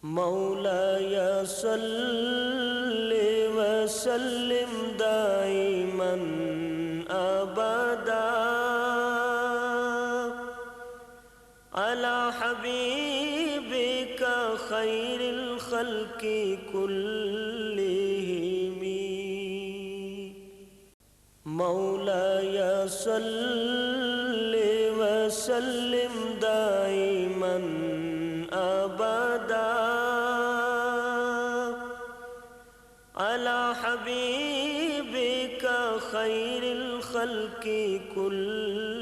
مولاي صل وسلم دائما أبدا على حبيبك خير الخلق كلهم. مولاي صل وسلم دائما أبدا على حبيبك خير الخلق كلهم.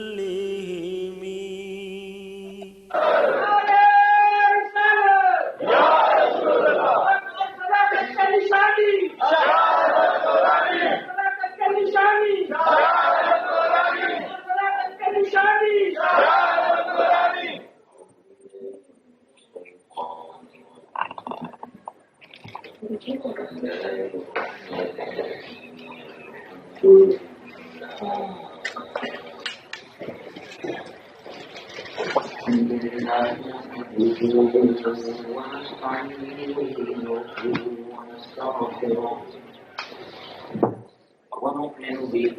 ونؤمن به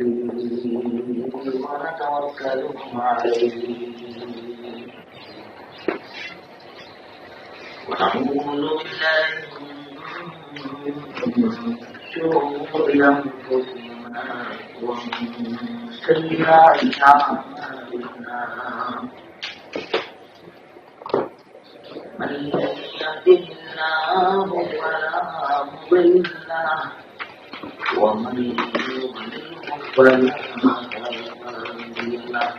ونتوكل عليه ونعوذ بالله من شرور أنفسنا ومن سيئات أعمالنا من يهده الله فلا مضل له ومن يضلل فلا هادي له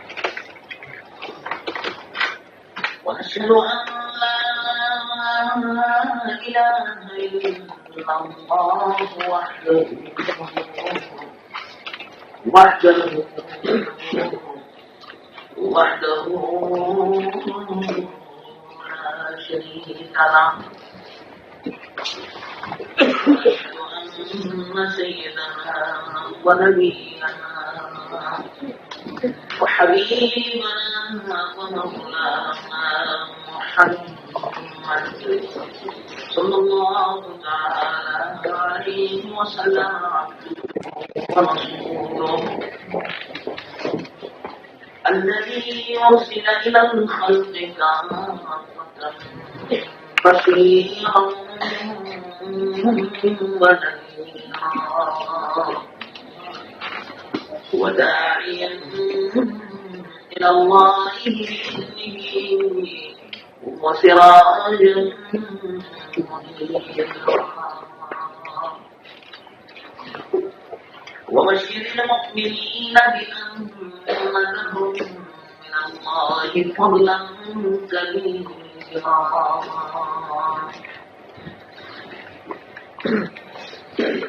ونشهد أن لا إله إلا الله وحده لا شريك له أن سيدنا ونبينا وحبيبنا ومولانا محمد صلى الله تعالى عليه وسلم ورسوله الذي أرسل إلى الخلق كافة بشيرا ونذيرا وداعيا إلى الله بإذنه وسراجا منيرا وبشر المؤمنين بأن لهم من الله فضلا كبيرا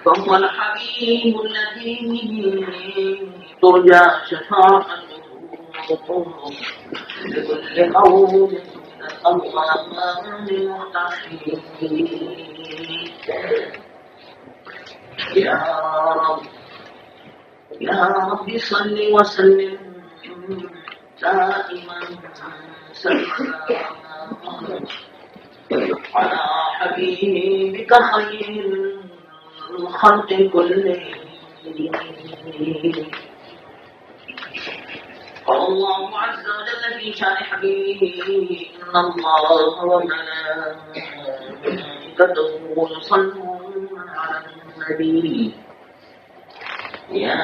فهو الحبيب الذي ترجى شفاعته لكل قوم الله المحتسبين. يا رب صل وسلم دائما سلما على حبيبك خير الخلق كلهم. قال الله عز وجل في شان حبيبه إن الله وملائكته يصلون على النبي يا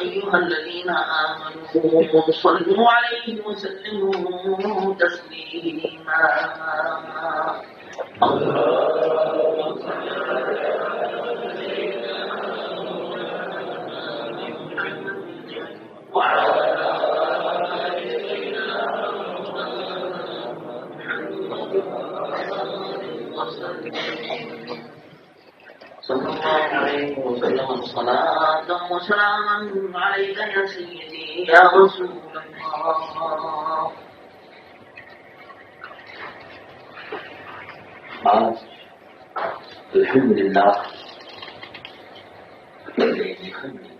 أيها الذين آمنوا صلوا عليه وسلموا تسليما. صلى الله عليه وسلم صلاة وسلاما عليك يا سيدي يا رسول الله. الحمد لله الذي بحمده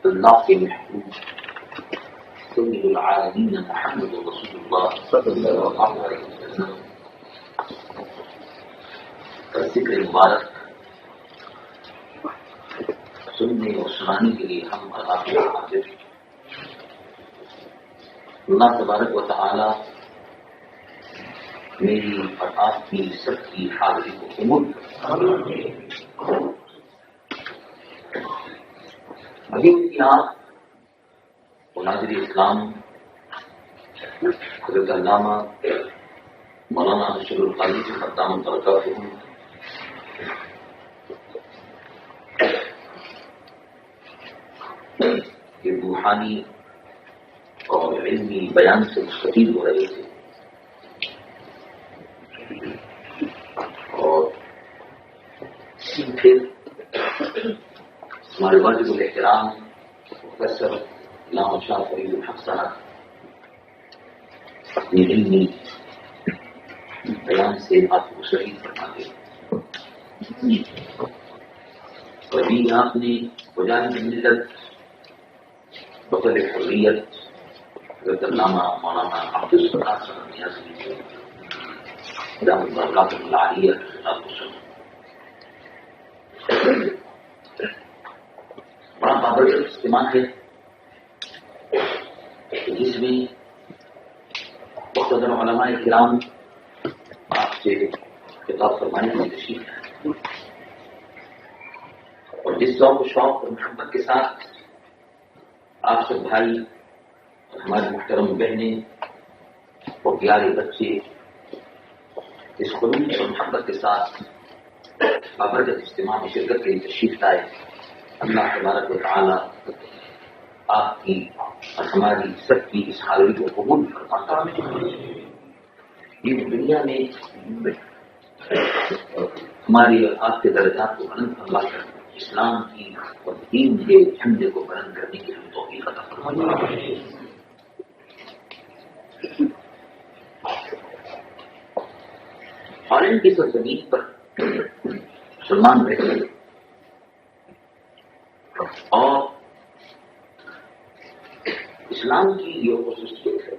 اللہ کے محبوب سنی سید العالمین محمد رسول اللہ صلی اللہ علیہ وسلم کا ذکر مبارک سننے اور سنانے کے لیے ہم اللہ کے حاضر ہیں۔ اللہ تبارک و تعالی میری اور آپ کی سب کی حاضری کو قبول کرے۔ ابھی کی آپ ناظر اسلام حضرت علامہ مولانا بشیر القادری سے مقدام برکاتہ ہوں کہ روحانی اور علمی بیان سے مستفید ہو رہے تھے، اور پھر ہمارے واجب الاحترام پروفیسر علامہ شاہ فرید الحق صاحب اپنی علمی بیان سے آپ کو شہید فرماتے ہیں۔ ابھی آپ نے بجان کی ملت بطل حریت حضرت علامہ مولانا عبدالستار صاحب نیازی دامت برکاتہ اللہ علیہ آپ کو سنا۔ بڑا بابرکت اجتماع ہے جس میں مقتدر علماء کرام آپ سے خطاب فرمانے کی تشریف ہے، اور جس ذوق و شوق اور محبت کے ساتھ آپ سب بھائی اور ہماری محترم بہنیں اور پیارے بچے اس خلوص اور محبت کے ساتھ بابرکت اجتماع میں شرکت کے لیے تشریف لائے، اللہ تبارک و تعالی آپ کی اور ہماری سب کی اس حاضری کو قبول فرماتا ہے۔ یہ دنیا میں ہماری اور آپ کے درجات کو بلند فرما کر اسلام کی اور دین کے جھنڈے کو بلند کرنے کی ہم توفیق عطا فرمائے۔ ہالینڈ کی سرزمین پر مسلمان رہتے اور اسلام کی یہ خصوصیت ہے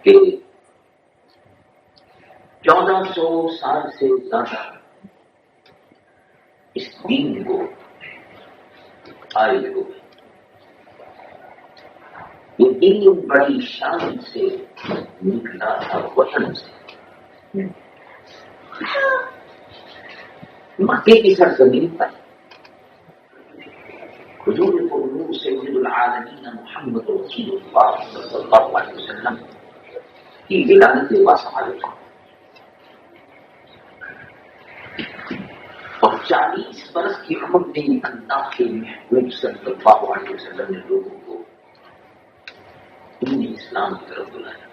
کہ 1400 سال سے زیادہ اس دین کو آئے ہوئے یہ دین بڑی شان سے نکلا تھا وطن سے، مکے کی سرزمین پر حضور قرون سید العالمین محمد رسول اللہ صلی اللہ علیہ وسلم کی ولادت واسعہ اور 40 برس کی عمر میں اللہ کے محبوب صلی اللہ علیہ وسلم نے لوگوں کو دین اسلام کی طرف بلایا،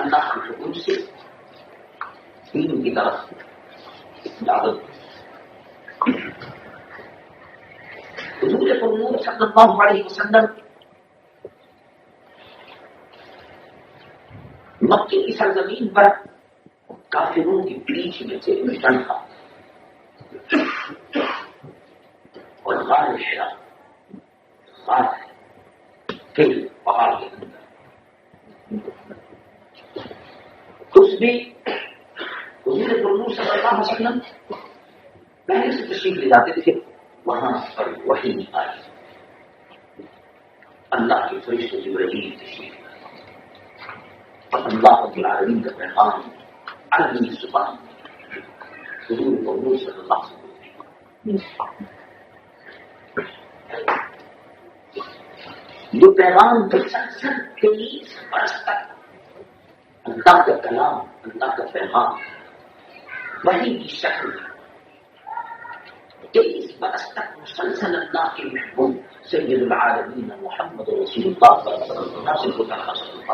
اللہ کے حکم سے دین کی طرف دعوت۔ حضور قرون صلی اللہ علیہ وسلم مکے کی سرزمین پر کافروں کی بیچ میں سے نکلتا اور غار حرا غار ہے پہاڑ کے اندر اس میں حضور قرون صلی اللہ علیہ وسلم پہلے سے تشریف لے جاتے تھے، وہاں پر وحی آئی، اللہ کے فرشتے جبرائیل تشریف اور اللہ رب العالمین کا پیغام عربی زبان حضور قرون صلی اللہ علیہ وسلم جو پیغام مسلسل 23 برس تک اللہ کا کلام، اللہ کا پیغام وحی کی شکل میں 23 برس تک مسلسل اللہ کے محبوب سید العالمین محمد رسول اللہ صلی اللہ علیہ وسلم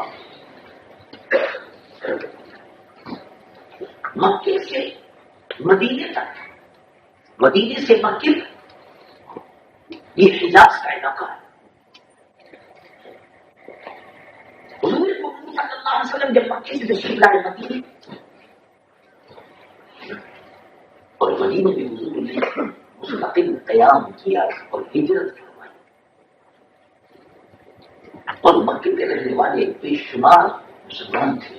مکے سے مدینے تک، مدینے سے مکے یہ حجاز کا علاقہ ہے۔ حضور صلی اللہ علیہ وسلم جب مکے سے تشریف لائے مدینے، اور مدینے میں حضور نے مستقل قیام کیا اور ہجرت کروائی، اور مکے کے رہنے والے بے شمار مسلمان تھے،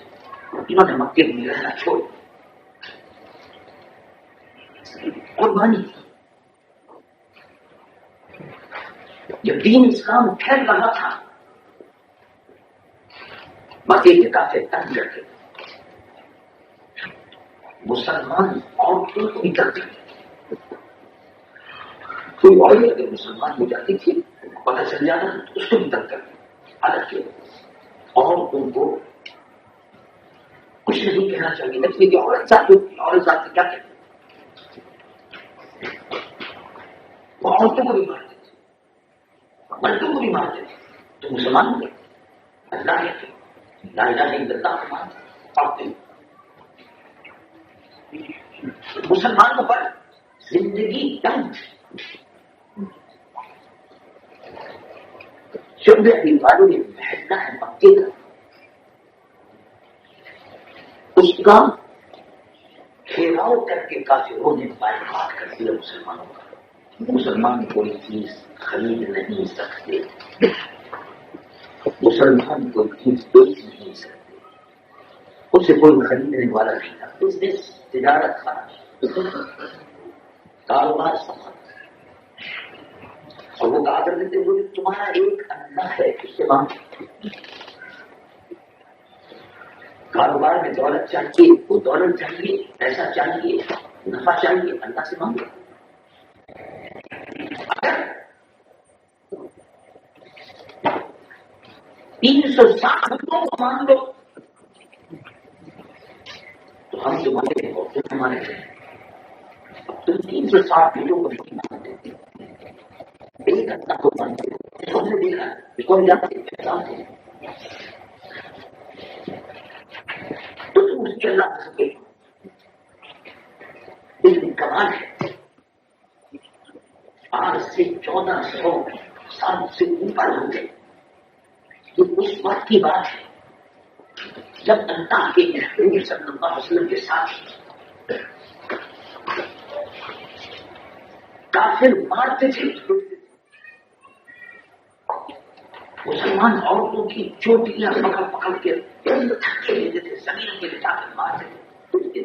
انہوں نے مکے میں رہنا چھوڑ قربانی کی۔ جب دین اسلام پھیل رہا تھا مکے کے کافی تنگ رکھے، مسلمان عورتوں کو بھی کرتے تھے، کوئی عورت اگر مسلمان ہو جاتی تھی پتہ چل جانا تو اس کو بھی تنگ کرتے، حالانکہ عورتوں کو کچھ نہیں کہنا چاہیے، لیکن کہ عورت ذات ہوتی ہے، عورت ذات سے کیا کہتے وہ عورتوں کو بھی مارتے تھے، مردوں کو بھی مارتے تھے، تو مسلمان ہوئے اللہ لا الہ الا اللہ مانتے مسلمانوں پر زندگی تنگ شعبے ابی طالب نے محلہ ہے مکے کا، اس کا گھیراؤ کر کے کافروں نے بائیکاٹ کر دیا مسلمانوں کا، مسلمان کوئی چیز خرید نہیں سکتے، مسلمان کوئی چیز بیچ نہیں سکتے، اس سے کوئی خریدنے والا نہیں تھا، بزنس تجارت خراب، کاروبار سفر، اور وہ کہا کرتے تھے وہ تمہارا ایک اللہ ہے اس سے مانگ، کاروبار میں دولت چاہیے، وہ دولت چاہیے، پیسہ چاہیے، نفع چاہیے، اللہ سے مانگو۔ اگر 360 لوگوں کو مان لو تو ہم تمہارے ہیں اور تم ہمارے ہیں، اب تم 360 لوگوں کو نہیں مانتے، ایک اللہ کو مانتے ہو، اس کو ہم نے دیکھا، اس کو ہم جانتے ہیں، پہچانتے ہیں، تو تم اس کے اللہ سے سکے، لیکن کمال ہے 8 سے 1400 سال سے اوپر ہو گئے، یہ اس وقت کی بات ہے جب اللہ کے نبی صلی اللہ علیہ وسلم کے ساتھ کافر مارتے تھے، مسلمان عورتوں کی چوٹیاں پکڑ پکڑ کے تھکے لیتے تھے، زمینوں کے لٹا کر مارتے تھے،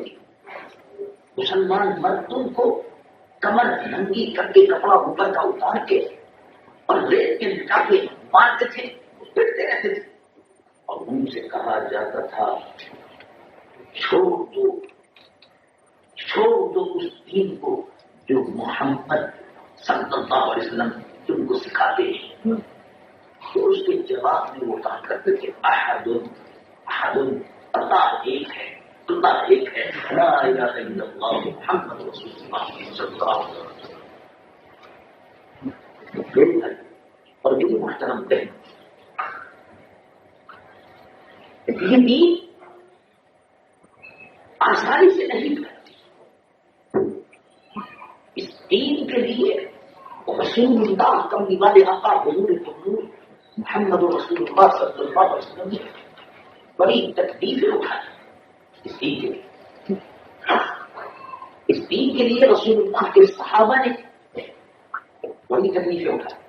مسلمان مردوں کو کمر ننگی کر کے کپڑا اوپر کا اتار کے اور ریت کے لٹا کے مارتے تھے، پٹتے رہتے تھے، اور ان سے کہا جاتا تھا چھوڑ دو اس دین کو جو محمد صلی اللہ علیہ وسلم تم کو سکھاتے ہیں، تو اس کے جواب میں وہ کہا کرتے تھے احد اللہ ایک ہے، اللہ ایک ہے، لا الہ الا اللہ محمد رسول اللہ صلی اللہ علیہ وسلم۔ اور میری محترم بہن، یہ دین آسانی سے نہیں کرتی، اس دین کے لیے رسول اللہ کملی والے آقا حضور محمد رسول اللہ صلی اللہ علیہ وسلم نے بڑی تکلیفیں اٹھائی، اس دین کے لیے رسول اللہ کے صحابہ نے بڑی تکلیفیں اٹھائی،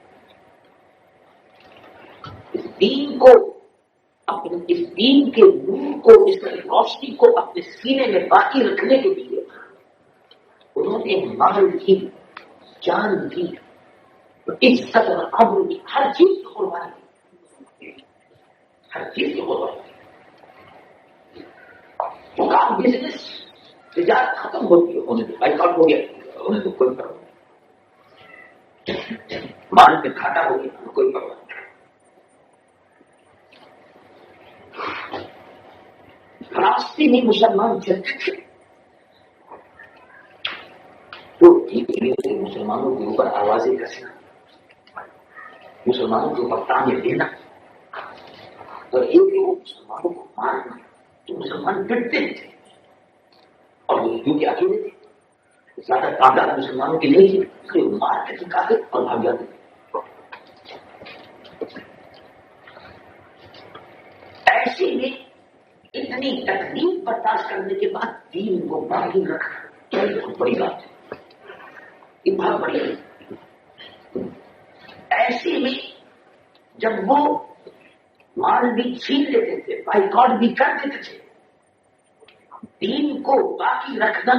اس دین کے نور کو، اس روشنی کو اپنے سینے میں باقی رکھنے کے لیے انہوں نے مال کی، جان کی، عزت اور عبر کی، ہر چیز کی قربانی کی، ہر چیز کی قربانی کی۔ وہ کام بزنس تجارت ختم ہوتی ہے، انہیں تو بائیکاٹ ہو گیا، انہیں تو کوئی پرواہ نہیں، مال میں گھاٹا ہو گیا، کوئی پرواہ نہیں۔ راستے میں مسلمان چلتے تھے تو مسلمانوں کے اوپر آوازیں کسنا، مسلمانوں کے اوپر تانے دینا، اور ایک مسلمانوں کو مارنا، تو مسلمان پٹتے تھے، اور وہ کیونکہ اکیلے تھے، زیادہ تعداد مسلمانوں کی نہیں تھی، مار کے چکاتے اور بھاگ جاتے تھے۔ ایسے میں اتنی تکلیف برداشت کرنے کے بعد دین کو باقی رکھنا یہ بہت بڑی بات ہے، یہ بہت بڑی ہے۔ ایسے میں جب وہ مال بھی چھین لیتے تھے، بائیکاٹ بھی کر دیتے تھے. دین کو باقی رکھنا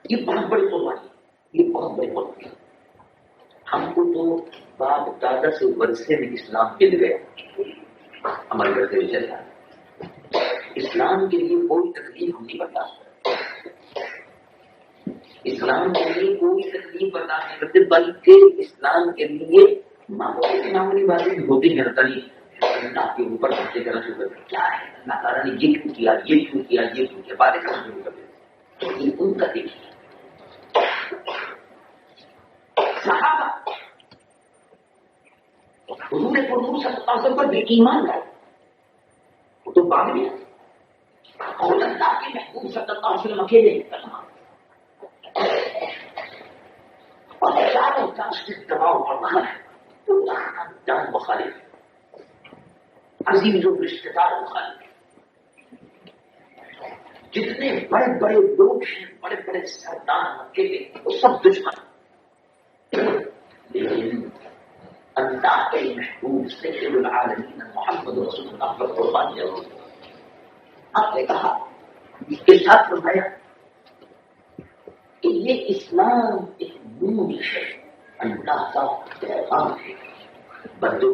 یہ بہت بڑی قربانی، یہ بہت بڑی قربانی. ہم کو تو باپ دادا سے ورثے میں اسلام مل گیا، ہمارے گھر سے چل رہا. اسلام کے لیے کوئی تکلیف ہم نہیں برداشت کرتے، اسلام کے لیے کوئی تکلیف برداشت نہیں کرتے، بلکہ اسلام کے لیے معمولی باتیں ہوتی ہیں. اللہ کے اوپر باتیں کرنا شروع کرتے، کیا ہے اللہ تعالیٰ نے یہ کیوں کیا، یہ کیوں کیا، یہ کیوں کیا، باتیں کرنا شروع کرتے. تو یہ ان کا دیکھیے صحابہ حضور صلی اللہ علیہ وسلم پر بے ایمان لائے، وہ تو بعد میں خود اللہ کے محبوب صلی اللہ علیہ وسلم اکیلے اور چاروں طرف سے دباؤ پڑ رہا ہے، جان مخالف، عزیز و رشتے دار مخالف، جتنے بڑے بڑے لوگ ہیں، بڑے بڑے سردار مکے کے، وہ سب دشمن. لیکن اللہ کے محبوب سید العالمین محمد رسول اللہ پر قربانی ہو. آپ نے کہا اس ساتھ فرمایا کہ یہ اسلام ایک نور ہے، اللہ کا پیغام ہے بندوں.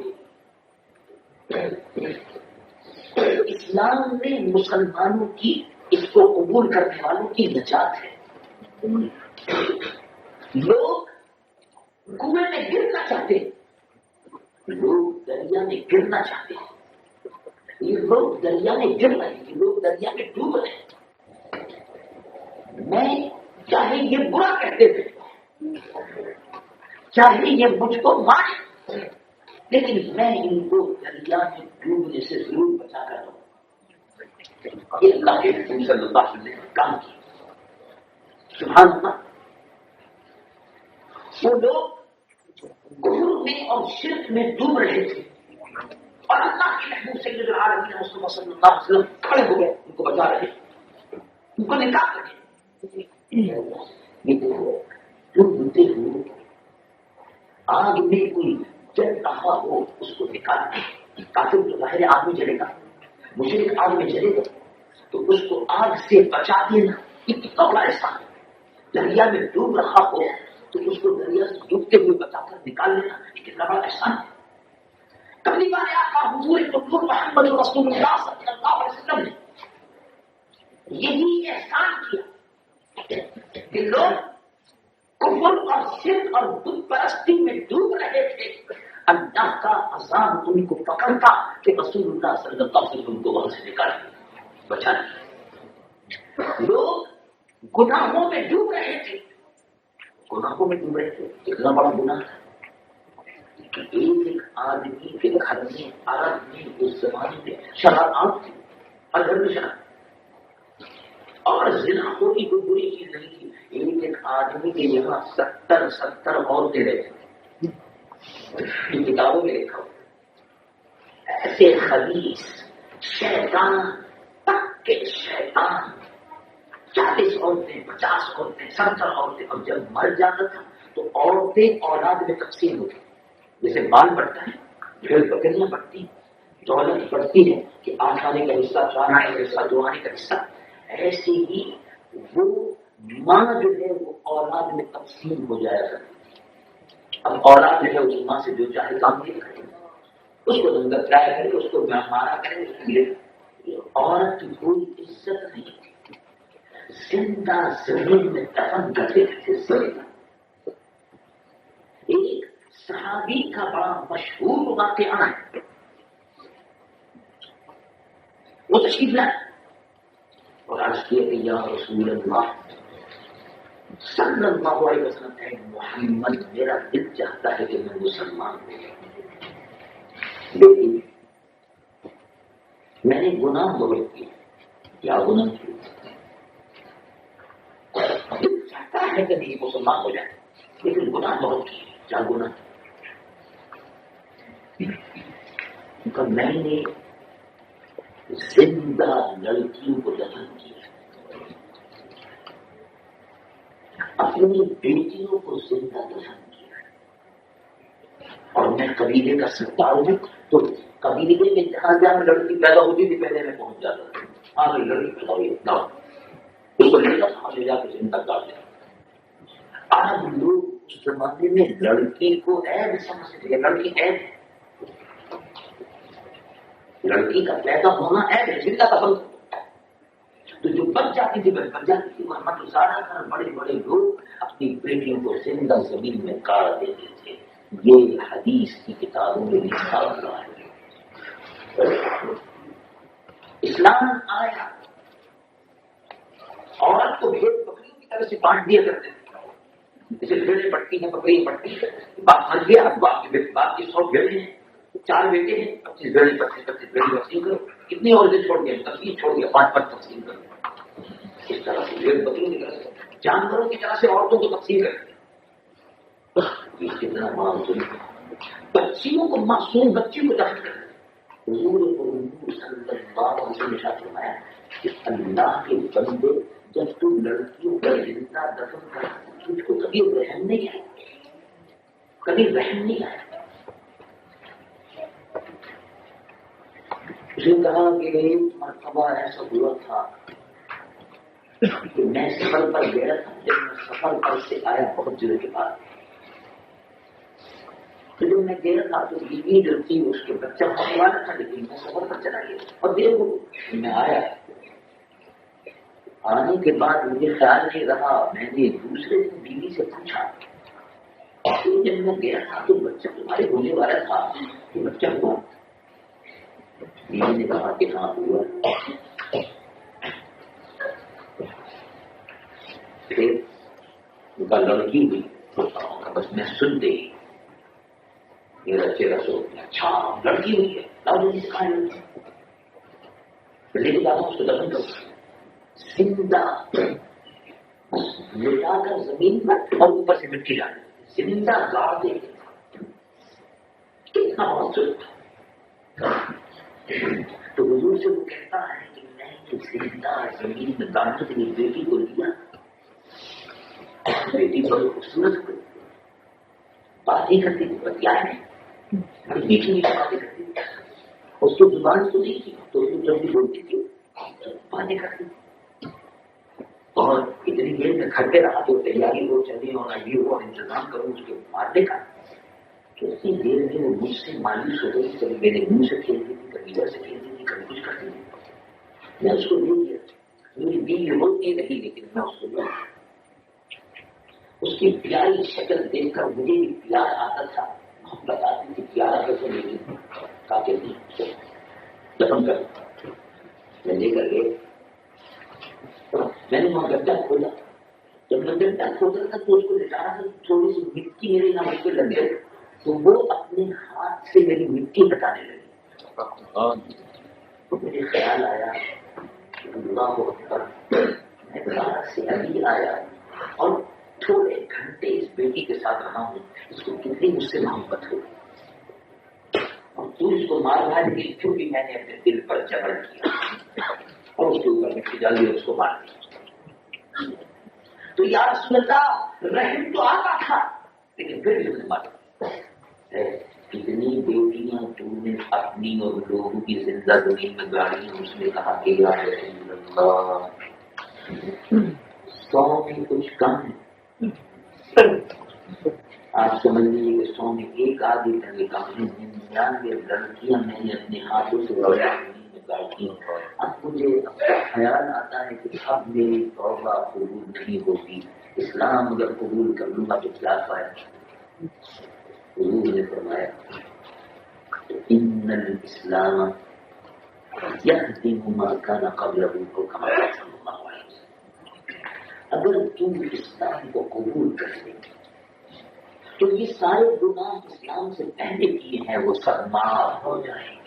اسلام میں مسلمانوں کی، اس کو قبول کرنے والوں کی نجات ہے. لوگ کنویں میں گرنا چاہتے ہیں، لوگ دریا میں گرنا چاہتے ہیں، یہ لوگ دریا میں گر رہے ہیں، یہ لوگ دریا میں ڈوب رہے ہیں. میں چاہے یہ برا کہتے تھے، چاہے یہ مجھ کو مارے، لیکن میں ان کو دریا میں ڈوبنے سے ضرور بچا کر رہا ہوں. یہ اللہ کے رسول صلی اللہ علیہ وسلم نے کام کیا. سبحان اللہ. وہ لوگ کفر میں اور شرک میں ڈوب رہے تھے اور اللہ کے محبوب سید العالمین مصطفیٰ صلی اللہ علیہ وسلم کھڑے ہو گئے، ان کو بچا رہے، ان کو نکال رہے. یہ دیکھو ڈوبتے ہوئے آگ میں کوئی جل رہا ہو، اس کو نکالنا. کافر تو ظاہر آگ میں جلے گا، مشرک آگ میں جلے گا، تو اس کو آگ سے بچا دینا یہ کتنا بڑا احسان ہے. دریا میں ڈوب رہا ہو تو اس کو دریا سے ڈوبتے ہوئے بچا کر نکال لینا یہ کتنا بڑا احسان ہے. کبھی والے آقا حضور محمد رسول اللہ صلی اللہ علیہ وسلم نے یہی احسان کیا کہ لوگ کفر اور شرک اور بت پرستی میں ڈوب رہے تھے. اللہ کا عذاب ان کو پکڑتا کہ رسول اللہ صلی اللہ علیہ وسلم کو وہاں سے نکال بچا دیا. لوگ گناہوں میں ڈوب رہے تھے، گناہوں میں ڈوب رہے تھے. اتنا بڑا گناہ تھا کہ ایک آدمی کے گھر میں عرب میں اس زمانے میں شراب عام تھی، ہر گھر میں شراب، اور زنا کوئی بری چیز نہیں تھی. ایک آدمی کے یہاں 70 عورتیں رہتی تھیں، کتابوں میں لکھا ہو. ایسے خبیث شیطان، پکے شیطان، 40 عورتیں، 50 عورتیں، 70 عورتیں. اور جب مر جاتا تھا تو عورتیں اولاد میں تقسیم ہوتی، جیسے بال بڑھتا ہے پھر بکریاں بڑھتی، دولت بڑھتی ہے کہ آٹھانے کا حصہ، چارانے کا حصہ، دوانے کا حصہ. ایسے ہی وہ ماں جو ہے وہ اولاد میں تقسیم ہو جایا کرتی. اب اولاد جو ہے اس ماں سے جو چاہے کام نہیں کرے، اس کو ننگا کرایا کرے، اس کو مارا کرے، اس کے لیے عورت کی کوئی عزت نہیں تھی. زندہ زمین میں دفن کرتے تھے. ایک صحابی کا بڑا مشہور واقعہ ہے، وہ تشریف لائے اور عرض کیا کہ یا رسول اللہ صلی اللہ علیہ وسلم، اے محمد میرا دل چاہتا ہے کہ میں مسلمان ہوں، لیکن میں نے گناہ بہت کیا. کیا گناہ کیا؟ دل چاہتا ہے کہ نہیں مسلمان ہو جائے، لیکن گناہ بہت کیا. کیا گناہ؟ میں نے زندہ لڑکیوں کو دفن کیا، اپنی بیٹیوں کو زندہ دفن کیا، اور میں قبیلے کا سردار ہوں تو قبیلے میں جہاں جہاں لڑکی پیدا ہوتی تھی پہلے میں پہنچ جاتا تھا. ہاں بھائی لڑکی پیدا ہوئی لاؤ اس کو لے جاتا لے جا کے زندہ کر دیا. آج لوگ اس زمانے میں لڑکی کو عیب سمجھتے ہیں. لڑکی عیب، لڑکی کا پیدا ہونا عیب ہے، زندہ کا بند. تو جو بچ جاتی تھی بچ جاتی تھی. محمد رسالہ کر بڑے بڑے لوگ اپنی بیٹیوں کو زندہ زمین میں کاٹ دیتے تھے. یہ حدیث کی کتابوں میں لکھا ہوا ہے. اسلام آیا عورت کو بھیڑ بکریوں کی طرح سے بانٹ دیا کرتے تھے. جیسے بھیڑیں بٹتی ہیں بکریاں بٹتی ہیں. باپ مر گیا اب باپ کی 100 بھیڑیں ہیں، 4 بیٹے ہیں، 25 بھیڑیں 25 بھیڑیں تقسیم کرو. کتنی عورتیں چھوڑ گیا تقسیم چھوڑ گیا 5 تقسیم کرو. اس طرح سے بھیڑ بکریوں کی طرح سے جانوروں کی طرح سے عورتوں کو تقسیم کرتے. کتنا بڑا ظلم. بچیوں کو معصوم بچی کو دفن کرتے. حضور صلی اللہ علیہ وسلم نے فرمایا کہ اللہ کے بندے جب تم لڑکیوں کا زندہ دفن کر تجھ کو کبھی رحم نہیں آئے، کبھی رحم نہیں آئے. اس نے کہا کہ ایک مرتبہ ایسا ہوا تھا کہ میں سفر پر گیا تھا. جب میں سفر پر سے آیا بہت دنوں کے بعد تو جب میں گیا تھا تو بیوی جو تھی اس کے بچہ ہونے والا تھا لیکن میں سفر پر چلا گیا اور دیر ہو میں آیا. آنے کے بعد مجھے خیال نہیں رہا. میں نے دوسرے دن بیوی سے پوچھا جب میں گیا تھا تو بچہ تمہارے ہونے والا تھا کہ بچہ ہوا؟ بیوی نے کہا کہ ہاں ہوا. پھر لڑکی ہوئی بس میں سنتے ہی میرا چہرہ سو اچھا لڑکی ہوئی ہے لے کے جاتا ہوں اس کو دفن کرو زندہ لٹا کر زمین پر اور اوپر سے مٹی ڈالے زندہ گاڑ دے. کتنا بہت تو حضور سے وہ کہتا ہے کہ میں زندہ زمین میں گاڑنے کے لیے بیٹی کو لیا. بیٹی بڑی خوبصورت ہوئی باتیں کرتی تھی بتیاں بڑی میٹھی میٹھی باتیں کرتی تھی. اس کو زبان تو نہیں تھی تو اس کو جب بھی بولتی تھی باتیں کرتی تھی. اور اتنی دیر میں گھر پہ رہا تو تیاری ہو چلے ہونا یہ ہو انتظام کروں اس کے مارنے کا. تو اتنی دیر میں وہ مجھ سے مایوس ہو گئی. کبھی میرے منہ سے کھیلتی تھی کبھی ادھر سے کھیلتی تھی کبھی کچھ کرتی تھی. میں اس کو لے لیا. میری بیوی ہوتی نہیں لیکن میں اس کو لیا. اس کی پیاری شکل دیکھ کر مجھے بھی پیار آتا تھا. بتاتی تھی پیارا کیسے میری کاتے تھی دفن کر. میں لے کر گئے. میں نے وہاں گڈھا کھولا. جب میں گڈھا کھولا تھا تو اس کو لٹانا تھا. تھوڑی سی مٹی میرے نام اس پہ لگ گئی تو وہ اپنے ہاتھ سے میری مٹی ہٹانے لگی. تو مجھے خیال آیا اللہ اکبر میں باہر سے ابھی آیا اور تھوڑے گھنٹے اس بیٹی کے ساتھ رہا ہوں. اس کو کتنی مجھ سے محبت ہو اور تو اس کو مار مار کے کیونکہ میں نے اپنے دل پر جبر کیا اور اس کے اوپر مٹی ڈال دی اس کو مار دیا. تو یا رسول اللہ رحم تو آتا تھا لیکن پھر بھی اسے مارا. کتنی بیٹیاں تو نے اپنی اور لوگوں کی زندہ زمین میں گاڑی. اس نے کہا کہ یا رسول اللہ 100 میں کچھ کم ہے. آپ سمجھ لیجیے کہ 100 میں ایک آدھی کرنے کم ہے. 99 لڑکیاں میں نے اپنے ہاتھوں سے رویا گاڑی. اب مجھے خیال آتا ہے کہ اب میری توبہ قبول نہیں ہوگی. اسلام اگر قبول کر لوں گا تو کیا فائدہ. حضور نے فرمایا ان الاسلام یہدم ما کان قبلہ کو کما صلی اللہ علیہ وسلم. اگر تم اسلام کو قبول کر لیں تو یہ سارے گناہ اسلام سے پہلے کیے ہیں وہ سب معاف ہو جائیں گے.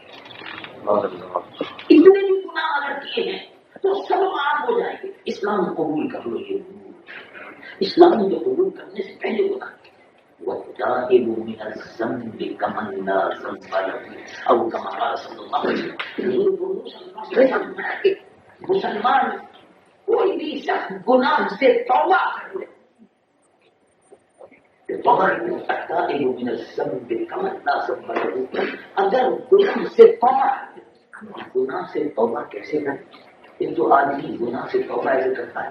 اتنے بھی گناہ اگر کیے ہیں تو سب معاف ہو جائیں گے. اسلام قبول کر لو. یہ اسلام کو قبول کرنے سے پہلے گناہ وَتَائِبُ مِنَ الذَّنبِ كَمَن لَّا ذَنبَ لَهُ أو كما قال صلی اللہ علیہ وسلم. مسلمان کوئی بھی شخص گناہ سے توبہ کر لے اگر گناہ سے توبہ کیسے کرے؟ ایک جو آدمی گناہ سے توبہ ایسے کرتا ہے،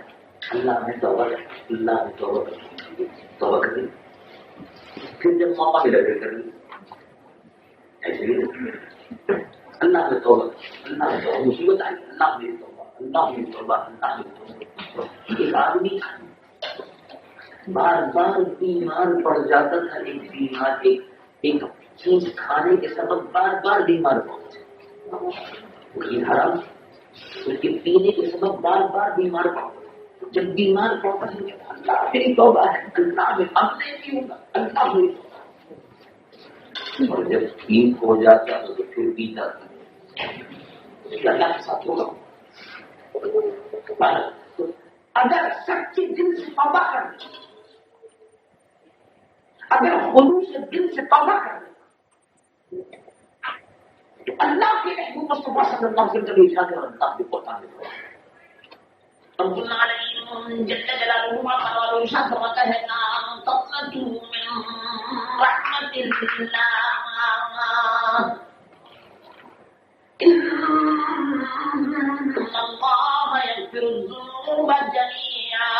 اللہ میں توبہ کر لی، پھر جب موقع ملا کر لی ایسے ہی اللہ میں توبہ مصیبت آئی، اللہ میں توبہ ایک آدمی بار بار بیمار پڑ جاتا تھا، ایک چیز کھانے کے سبب بار بار بیمار پڑتا، اس کی حرام اس کے پینے کے سبب بار بار بیمار پڑتا، جب بیمار پڑتا ہے اللہ میری توبہ ہے، اللہ میں اب نہیں پیوں گا، اللہ میری توبہ، اور جب ٹھیک ہو جاتا تو پھر پیتا تھا، اللہ کے ساتھ ہوگا۔ اگر سچے دل سے توبہ کر لے، اگر خلوص دل سے توبہ کر لے تو اللہ کے محبوب مصطفیٰ صلی اللہ علیہ وسلم ارشاد ہے اللہ کے قرآن میں رب العالمین جل جلالہ و ارشاد فرماتا ہے لا تقنطوا من رحمت اللہ ان اللہ یغفر الذنوب جميعا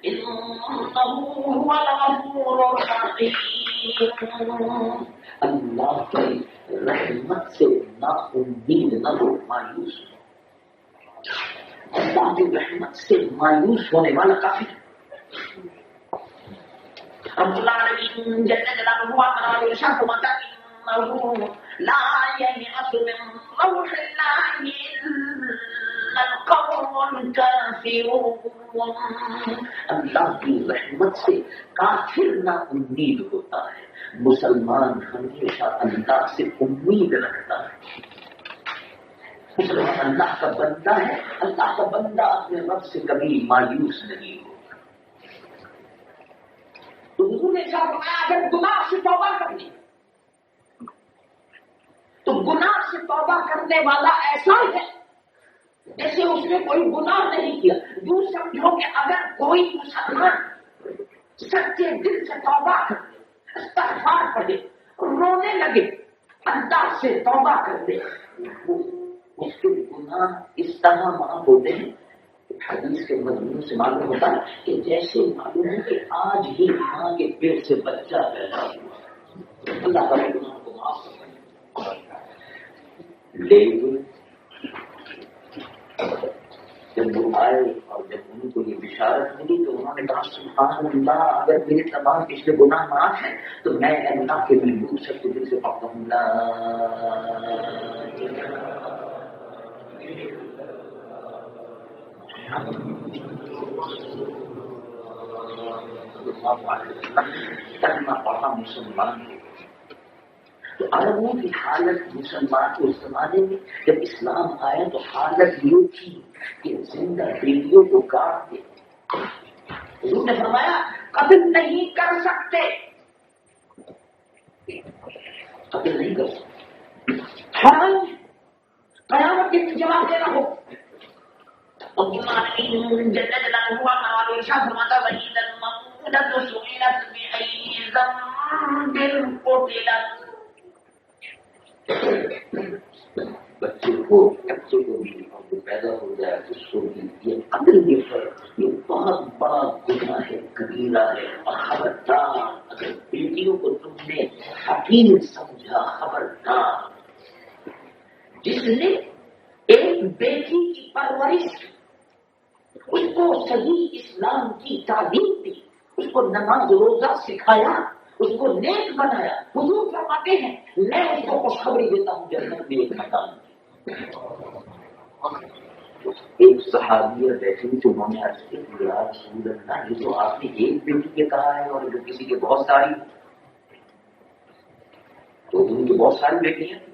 انہ هو الغفور الرحیم۔ اللہ کی رحمت سے نا امید نہ ہو، مایوس، اللہ کی رحمت سے مایوس ہونے والا کافی ہے۔ رب العالمین جل جلالہ و ارشاد فرماتا ہے انہ لا ییأس من روح اللہ الا القوم الکافرون۔ اللہ کی رحمت سے کافر نا امید ہوتا ہے، مسلمان ہمیشہ اللہ سے امید رکھتا ہے۔ مسلمان اللہ کا بندہ ہے، اللہ کا بندہ اپنے رب سے کبھی مایوس نہیں ہوگا۔ تو حضور نے فرمایا اگر گناہ سے توبہ کرنی تو گناہ سے توبہ کرنے والا ایسا ہے جیسے اس نے کوئی گناہ نہیں کیا۔ یوں سمجھو کہ اگر کوئی مسلمان سچے دل سے توبہ کرے، استغفار پڑھے، رونے لگے، اللہ سے توبہ کر دے، اس کے گناہ اس طرح معاف ہوتے ہیں۔ حدیث کے مضمون سے معلوم ہوتا ہے کہ جیسے معلوم ہے کہ آج ہی ماں کے پیٹ سے بچہ پیدا ہوا، اللہ تعالیٰ گناہ کو معاف کرتا ہے۔ لیکن جب وہ آئے اور جب ان کو یہ بشارت ملی تو انہوں نے کہا سبحان اللہ، اگر میرے تمام پچھلے گناہ معاف ہیں تو میں اللہ کے محبوب سے دل سے پڑھتا ہوں لا کلمہ پڑھا مسلمان ہے۔ تو عربوں کی حالت مسلمان کے اس زمانے میں جب اسلام آیا تو حالت یہ تھی کہ زندہ بیویوں کو کاٹ دے۔ حضور نے فرمایا قتل نہیں کر سکتے، قتل نہیں کر سکتے، حرام قیامت کے جواب دینا ہو۔ جل جلالہ و ارشاد فرماتا وَإِذَا الْمَوْءُودَةُ سُئِلَتْ بِأَيِّ ذَنبٍ قُتِلَتْ۔ بچے کو بھی جو پیدا ہو جائے اس کو بھی یہ قتل یہ بہت بڑا گناہ ہے، کبیرہ ہے، اور خبردار اگر بیٹیوں کو تم نے حقیر سمجھا، خبردار جس نے ایک بیٹی کی پرورش کی، اس کو صحیح اسلام کی تعلیم دی، اس کو نماز روزہ سکھایا، اس کو نیک بنایا، حضور فرماتے ہیں میں اس کو خوشخبری دیتا ہوں جنت میں ایک میدان۔ ایک صحابیہ بیٹھی تو انہوں نے عرض کی یا رسول اللہ یہ تو آپ نے ایک بیٹی کے کہا ہے اور جو کسی کے بہت ساری، تو ان کی بہت ساری بیٹی ہیں،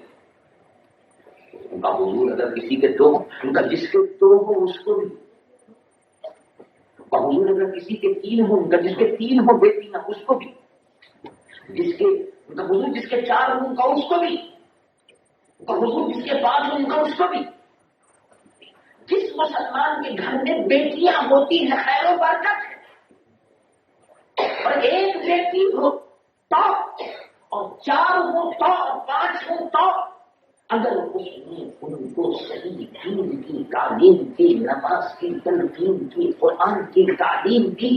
ان کا حضور اگر کسی کے دو، ان کا جس کے دو ہو اس کو بھی، حضور اگر کسی کے تین ہو، ان کا جس کے تین ہو بیٹی نہ اس کو بھی، جس کے حضور جس کے چار ہو ان کا اس کو بھی، حضور جس کے پانچ ہو ان کا اس کو بھی۔ جس مسلمان کے گھر میں بیٹیاں ہوتی ہیں خیر و برکت ہے، اور ایک بیٹی ہو ٹاپ اور 4 ہو ٹاپ 5 ہو ٹاپ، اگر اس نے ان کو صحیح دین کی تعلیم دی، نماز کی تلقین کی، قرآن کی تعلیم دی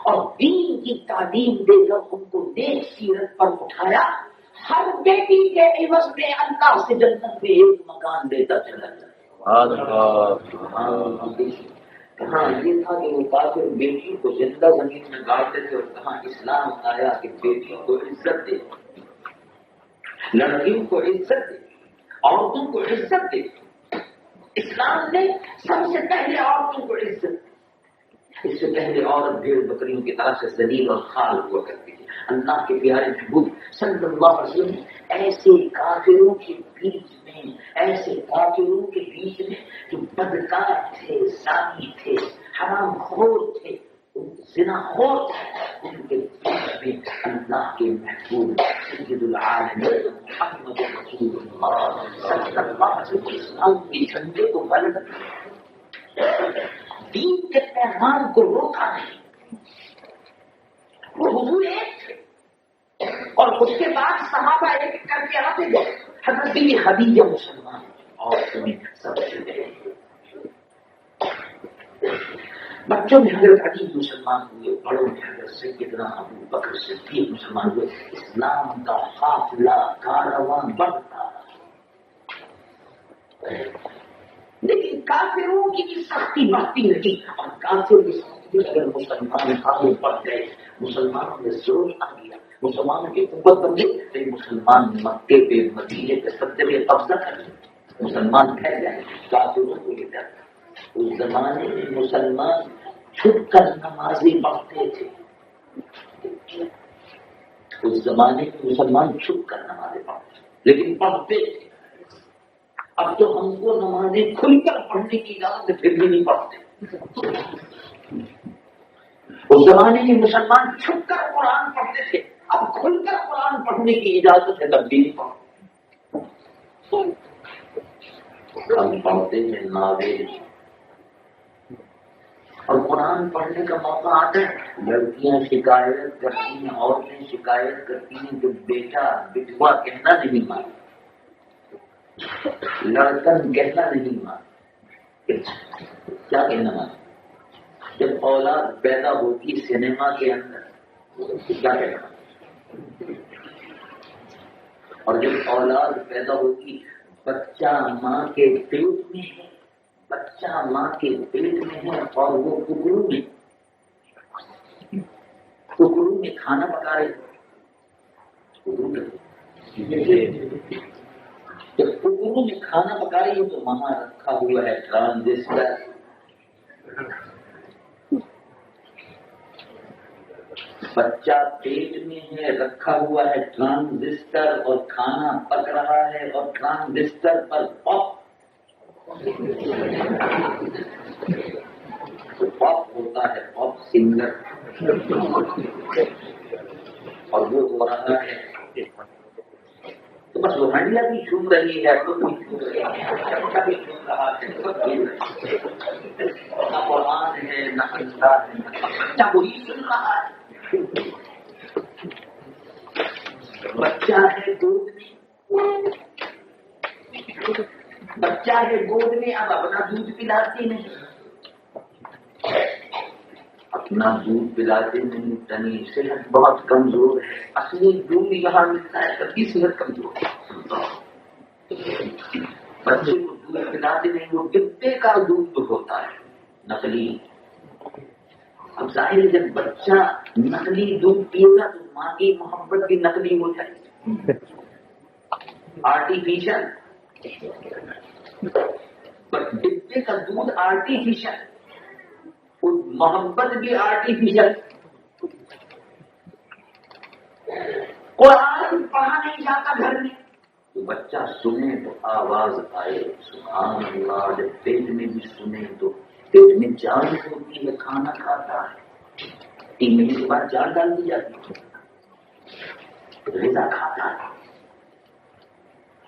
اور دین کی تعلیم دے کر ان کو نیک سیرت پر اٹھایا، ہر بیٹی کے عوض میں اللہ سے جنت میں ایک مکان دیتا چلا جائے۔ کہاں یہ تھا کہ وہ کافر بیٹی کو زندہ زمین میں گاڑتے تھے، اور کہاں اسلام آیا کہ بیٹی کو عزت دے، لڑکیوں کو عزت دے، عورتوں کو عزت دے۔ اسلام نے سب سے پہلے عورتوں کو عزت دی۔ اس سے پہلے عورت بھیڑ بکریوں کی طرح سے ذلیل اور خوار ہوا کرتی تھی۔ اللہ کے پیارے محبوب صلی اللہ علیہ وسلم ایسے کافروں کے بیچ میں، ایسے کافروں کے بیچ میں جو بدکار تھے، زانی تھے، حرام خور تھے، زنا خور تھے، ان کے بیچ میں اللہ کے محبوب سید العالمین محمد رسول اللہ صلی اللہ علیہ وسلم اسلام کے جھنڈے کو بلند دین کے پیغام کو روکا نہیں۔ وہ حضور ایک تھے اور اس کے بعد صحابہ ایک کر کے آتے گئے۔ حضرت بی خدیجہ مسلمان اور تمہیں سب سے پہلے بچوں میں حضرت علی مسلمان ہوئے، بڑوں میں حضرت سیدنا ابو بکر صدیق مسلمان ہوئے۔ اسلام کا قافلہ کارواں بڑھتا، لیکن کافروں کی بھی سختی بڑھتی نہیں، اور کافر کی سختی اگر مسلمان آگے بڑھ گئے، مسلمانوں میں زور آ گیا، مسلمانوں کی قوت بن گئی، تو مسلمان مکے پہ مدینے پہ سب جگہ قبضہ کر لیں، مسلمان پھیل جائے۔ کافروں کو یہ ڈر تھا۔ اس زمانے میں مسلمان چھپ کر نمازیں پڑھتے تھے، اس زمانے میں مسلمان چھپ کر نمازیں پڑھتے لیکن پڑھتے تھے۔ اب تو ہم کو نمازیں کھل کر پڑھنے کی اجازت ہے، پھر بھی نہیں پڑھتے۔ اس زمانے میں مسلمان چھپ کر قرآن پڑھتے تھے، اب کھل کر قرآن پڑھنے کی اجازت ہے، تب بھی نہیں پڑھتے۔ ہم پڑھتے ہیں ناول، اور قرآن پڑھنے کا موقع آتا ہے، لڑکیاں شکایت کرتی ہیں، عورتیں شکایت کرتی ہیں کہ بیٹا بٹوا کہنا نہیں مانتا، لڑکن کہنا نہیں مانتا۔ کیا کہنا مانتا؟ جب اولاد پیدا ہوتی سنیما کے اندر کیا کہنا، اور جب اولاد پیدا ہوتی بچہ ماں کے پیٹ میں ہے، بچہ ماں کے پیٹ میں ہے اور وہ ککرو میں کھانا پکا رہے، جب ککرو میں کھانا پکا رہی ہے تو وہاں رکھا ہوا ہے ٹرانزسٹر، بچہ پیٹ میں ہے، رکھا ہوا ہے ٹرانزسٹر اور کھانا پک رہا ہے، اور ٹرانزسٹر پر پاپ ہوتا ہے، پاپ سنگر، اور وہ ہو رہا ہے تو بس وہ ہنڈیا بھی چھوم رہی ہے، تو بھی چھوم رہی ہے، بچہ بھی چھوم رہا ہے، نہ قرآن ہے نہ اللہ ہے، بچہ وہی سن رہا ہے۔ بچہ ہے گود میں، بچہ ہے گود میں، اب اپنا دودھ پلاتی نہیں، اپنا دودھ پلاتے نہیں، تنی صحت بہت کمزور ہے، اصلی دودھ یہاں ملتا ہے تبھی صحت کمزور ہے۔ بچے کو دودھ پلاتے نہیں، وہ ڈبے کا دودھ ہوتا ہے، نقلی۔ اب ظاہر ہے جب بچہ نقلی دودھ پیے گا تو ماں کی محبت بھی نقلی ہو جائے گی، آرٹیفیشل، ڈبے کا دودھ آرٹیفیشل، محبت بھی آرٹیفیشل۔ قرآن پڑھا نہیں جاتا گھر میں تو بچہ سنے تو آواز آئے، سبحان اللہ، جب پیٹ میں بھی سنے تو پیٹ میں جان ہوتی ہے، کھانا کھاتا ہے، 3 مہینے کے بعد جان ڈال دی جاتی ہے، غذا کھاتا ہے،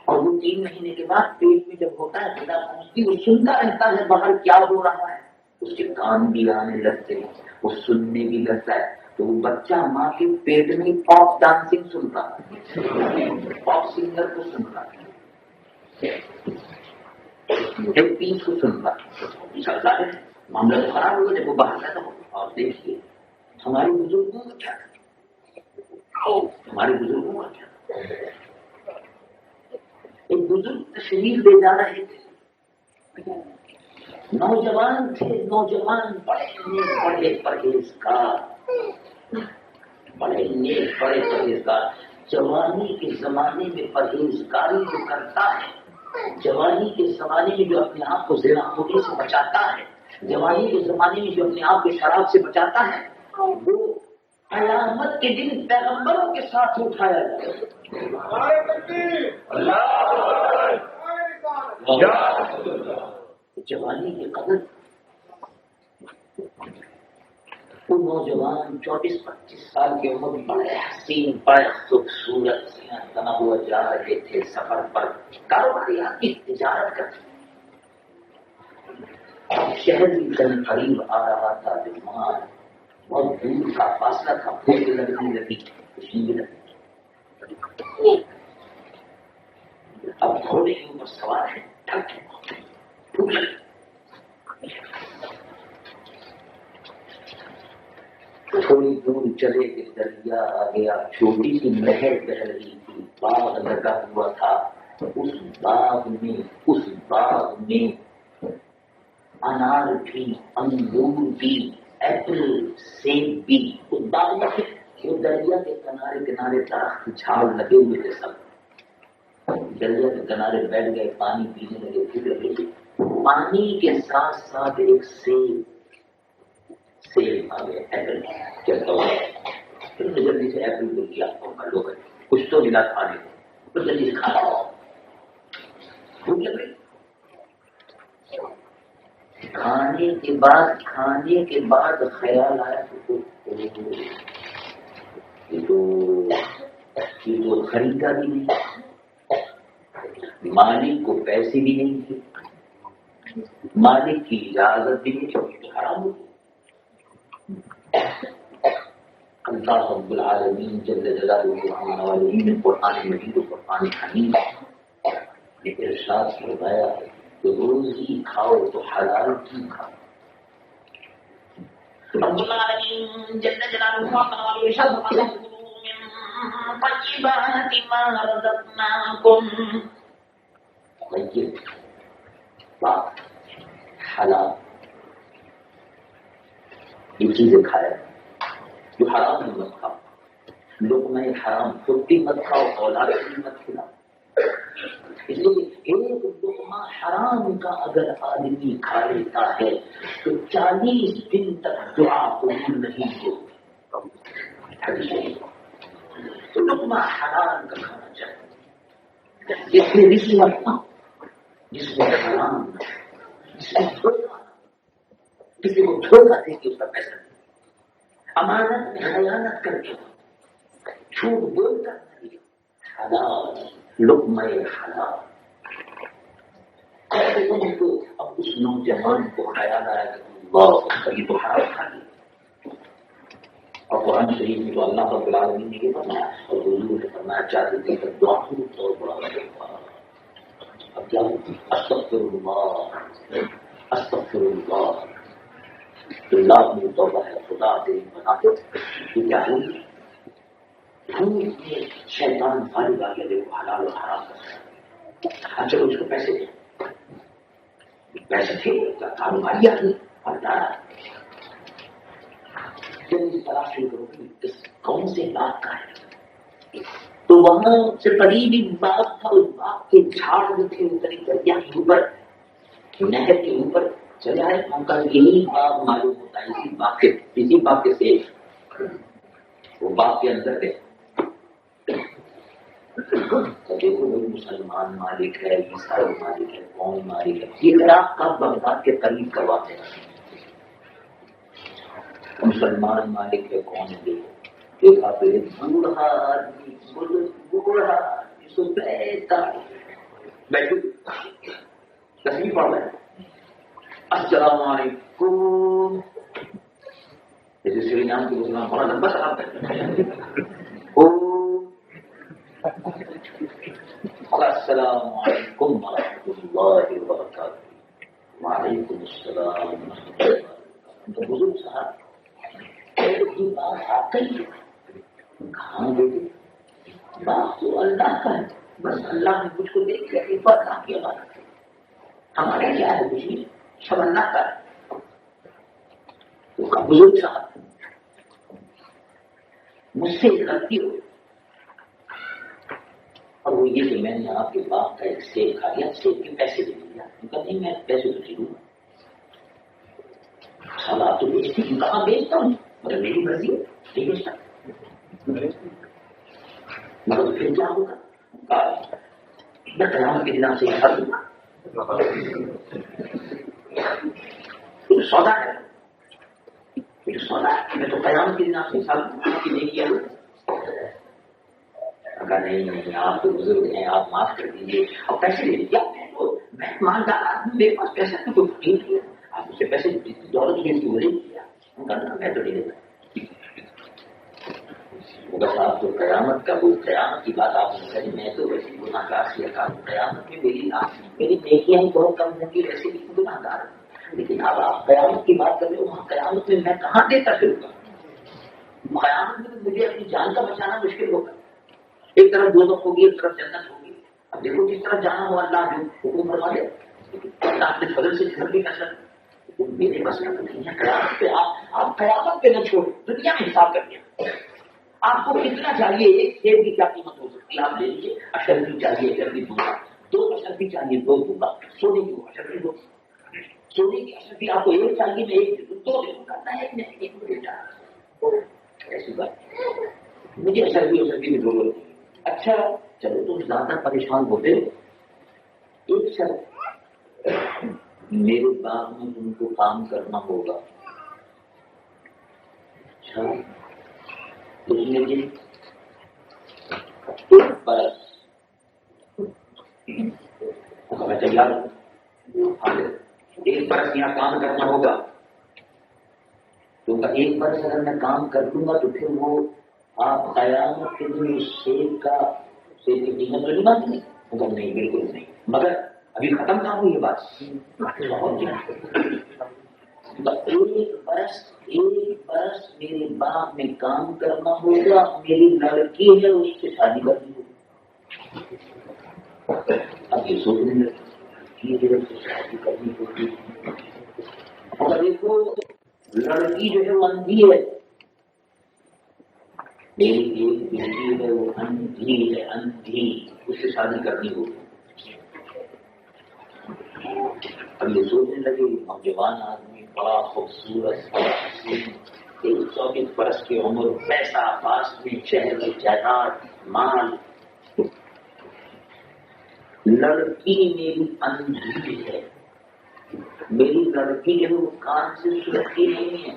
اور وہ 3 مہینے کے بعد پیٹ میں جب ہوتا ہے غذا پہنچتی، وہ سنتا رہتا ہے باہر کیا ہو رہا ہے، اس کے کان بھی آنے لگتے ہیں، وہ سننے بھی لگتا ہے، تو وہ بچہ ماں کے پیٹ میں پاپ ڈانسنگ سن رہا ہے، پاپ سنگر کو سن رہا ہے، پیس کو سن رہا ہے، معاملہ تو خراب ہوا جب وہ باہر پیدا ہو۔ اور دیکھیے ہمارے بزرگوں کا کیا، ہمارے بزرگوں کا کیا، ایک بزرگ تشریف لے جا رہے تھے، نوجوان تھے، نوجوان بڑے پرہیزگار، بڑے نیک بڑے پرہیزگار۔ جوانی کے زمانے میں پرہیزگاری جو کرتا ہے، جوانی کے زمانے میں جو اپنے آپ کو زنا خوری سے بچاتا ہے، جوانی کے زمانے میں جو اپنے آپ کو شراب سے بچاتا ہے، وہ قیامت کے دن پیغمبروں کے ساتھ اٹھایا جائے۔ جوانی کی قدر، وہ نوجوان 24-25 سال کی عمر میں بڑے حسین بڑے خوبصورت تنا ہوا جا رہے تھے سفر پر، کاروباری آدمی تجارت کرتے، شہر بھی کہیں قریب آ رہا تھا، وہاں بہت دور کا فاصلہ تھا، بھوک لگنے لگی، خوشی بھی لگی۔ اب گھوڑے کے اوپر سوار ہے، تھک گئے، بھوک لگی، تھوڑی دور چلے کہ دریا آ گیا، چھوٹی سی نہر بہ رہی تھی، باغ لگا ہوا تھا، اس باغ میں انار بھی، انگور بھی، ایپل، سیب بھی، اس باغ میں وہ دریا کے کنارے کنارے درخت جھاڑ لگے ہوئے تھے، سب دریا کے کنارے بیٹھ گئے، پانی پینے لگے، پھر لگے پانی کے ساتھ ساتھ ایک سیب آ گیا، ایپل چلتا ہوا، پھر جلدی سے ایپل کو کیا لو گئے، کچھ تو ملا کھانے کو، پھر جلدی سے کھانا، بھوک لگ رہی، کھانے کے بعد خیال آیا یہ تو خریدا بھی نہیں، مالک کو پیسے بھی نہیں تھے، مالک کی اجازت بھی نہیں، تو حرام ہو۔ اللہ رب العالمین جل جلالہ نے قرآن مجید و قرآن حکیم نے ارشاد فرمایا کہ روزی کھاؤ تو حلال کی کھاؤ۔ رب العالمین جل جلالہ نے ارشاد فرمایا طیبات ما رزقناکم، طیب پاک حلال یہ چیزیں کھایا جو حرام ہے مت کھاؤ، لقمہ حرام خود بھی مت کھاؤ، اولاد بھی مت کھلاؤ، اس لیے ایک لقمہ حرام کا اگر آدمی کھا لیتا ہے تو 40 دن تک دعا قبول نہیں ہوتی، تو لقمہ حرام کا کھانا چاہیے، جس میں رشوت نہ، جس میں حرام نہ، جس میں دھوکہ، کسی کو دھوکہ دے کے اس کا پیسہ، امانت میں خیانت کر کے، جھوٹ بول کر نہیں، حلال لقمہ حلال۔ تو اب اس نوجوان کو خیال آیا کہ اللہ یہ تو حرام کھا لیا، اور قرآن شریف میں تو اللہ رب العالمین نے یہ فرمایا اور حضور نے فرمایا چاہتے تھے کہ دعا تو بڑا اب کیا استغفر اللہ، استغفر اللہ، اللہ میں توبہ ہے، خدا دے بنا دو، یہ کیا ہوگی؟ شیطان فارغ آ گیا، دیکھو حلال و حرام کا، چلو اس کو پیسے دے، پیسے تھے کاروباری آدمی پڑھتا ہے، تلاش شروع کرو کہ کون سے باغ کا ہے، تو وہاں سے قریبی باغ تھا، اس باغ کے جھاڑ جو تھے دریا کے اوپر، نہر کے اوپر چلا ہے، ان کا یہی باغ معلوم ہوتا ہے، اسی باغ کے سیب، وہ باغ کے اندر گئے، دیکھو وہ مسلمان مالک ہے، عیسائی مالک ہے، قوم مالک ہے، یہ عراق کا بغداد کے قریب کرواتے ہیں، مسلمان مالک ہے، کون ہے ایک آپ بوڑھا آدمی، بوڑھا بیٹھو تصویر پڑھ رہے ہیں، السلام علیکم، جیسے سری نام کے مسلمان بڑا لمبا سلام کرتے ہیں، السلام علیکم ورحمۃ اللہ وبرکاتہ، وعلیکم السلام ورحمۃ اللہ۔ تو بزرگ صاحب یہ بات آپ کا ہی کہاں بیٹے، بات تو اللہ کا ہے، بس اللہ نے مجھ کو دیکھ لیا ایک بار کام کیا بات ہمارے کیا ہے کچھ نہیں، سب اللہ کا ہے۔ تو بزرگ صاحب مجھ سے غلطی ہو اور وہ یہ کہ میں نے آپ کے باپ کا ایک سیب کھا لیا، سیب کے پیسے دے دیا، نہیں میں پیسے تو نہیں دوں گا، آپ تو بیچتی ہوں، کہاں بیچتا ہوں مگر میری مرضی ہے نہیں بیچتا، مگر پھر کیا ہوگا میں قیامت کے دن سے ہر دوں گا، سودا ہے سودا ہے، میں تو قیامت کے دن آپ سے حساب نہیں کیا، نہیں آپ تو بزرگ ہیں، آپ معاف کر دیجیے اور پیسے لے لیجیے، میں مالدار آدمی، میرے پاس پیسہ تو کوئی نہیں ہے، آپ مجھ سے پیسے دولت کی وجہ کیا میں تو نہیں دیتا، بس آپ تو قیامت کا وہ قیامت کی بات آپ نے کری، میں تو ویسے گناہ گار سے قیامت میں میری نیکیاں ہی بہت کم ہوں گی، ویسے بھی گناہ گار، لیکن اب آپ قیامت کی بات کر رہے ہو، وہاں قیامت میں میں کہاں دیتا پھر قیامت میں مجھے اپنی جان کا بچانا مشکل ہوگا، ایک طرف دوزخ ہوگی ایک طرف جنت ہوگی، اب دیکھو جس طرف جانا ہو اللہ جو حکم فرما دے، اللہ اپنے فضل سے گھر بھی کر سکتے، میرے بس میں نہیں ہے قیامت پہ، آپ قیامت پہ نہ چھوڑیں، دنیا میں حساب کر دیا، آپ کو کتنا چاہیے، ایک سیب کی کیا قیمت ہو سکتی ہے، آپ لے لیجیے، اشرفی چاہیے اشرفی دوں گا، 2 اشرفی چاہیے 2 دوں گا، سونے کی اشرفی دو، سونے کی اشرفی آپ کو 1 چاہیے میں 1 دوں 2 دوں گا، ایک بیٹا ایسی بات مجھے اشرفی کی ضرورت نہیں، اچھا چلو تم زیادہ پریشان ہوتے ہو، ایک شرط میرے باغ میں تم کو کام کرنا ہوگا، اچھا اس میں بھی 1 برس میں تیار ہوں، 1 برس یہاں کام کرنا ہوگا، کیونکہ 1 برس اگر میں کام کر لوں گا تو پھر وہ آپ قیامت کے دن اس سیب کی قیمت تو نہیں بات نہیں، مگر نہیں بالکل نہیں، مگر ابھی ختم نہ ہوئی یہ بات، 1 برس میرے باغ میں کام کرنا ہوگا، میری لڑکی ہے اس سے شادی کرنی ہوگی، اب یہ سوچنے لگے شادی کرنی ہوگی، اور دیکھو لڑکی جو ہے وہ اندھی ہے، میری ایک بیٹی ہے وہ اندھی ہے، اندھی، اس سے شادی کرنی ہوگی، اب یہ سوچنے لگے نوجوان آدمی بڑا خوبصورت 24 برس کی عمر، پیسہ پاس میں، شہر کی جائیداد، مال، لڑکی میری اندھی ہے، میری لڑکی جو وہ کان سے سنتی نہیں ہے،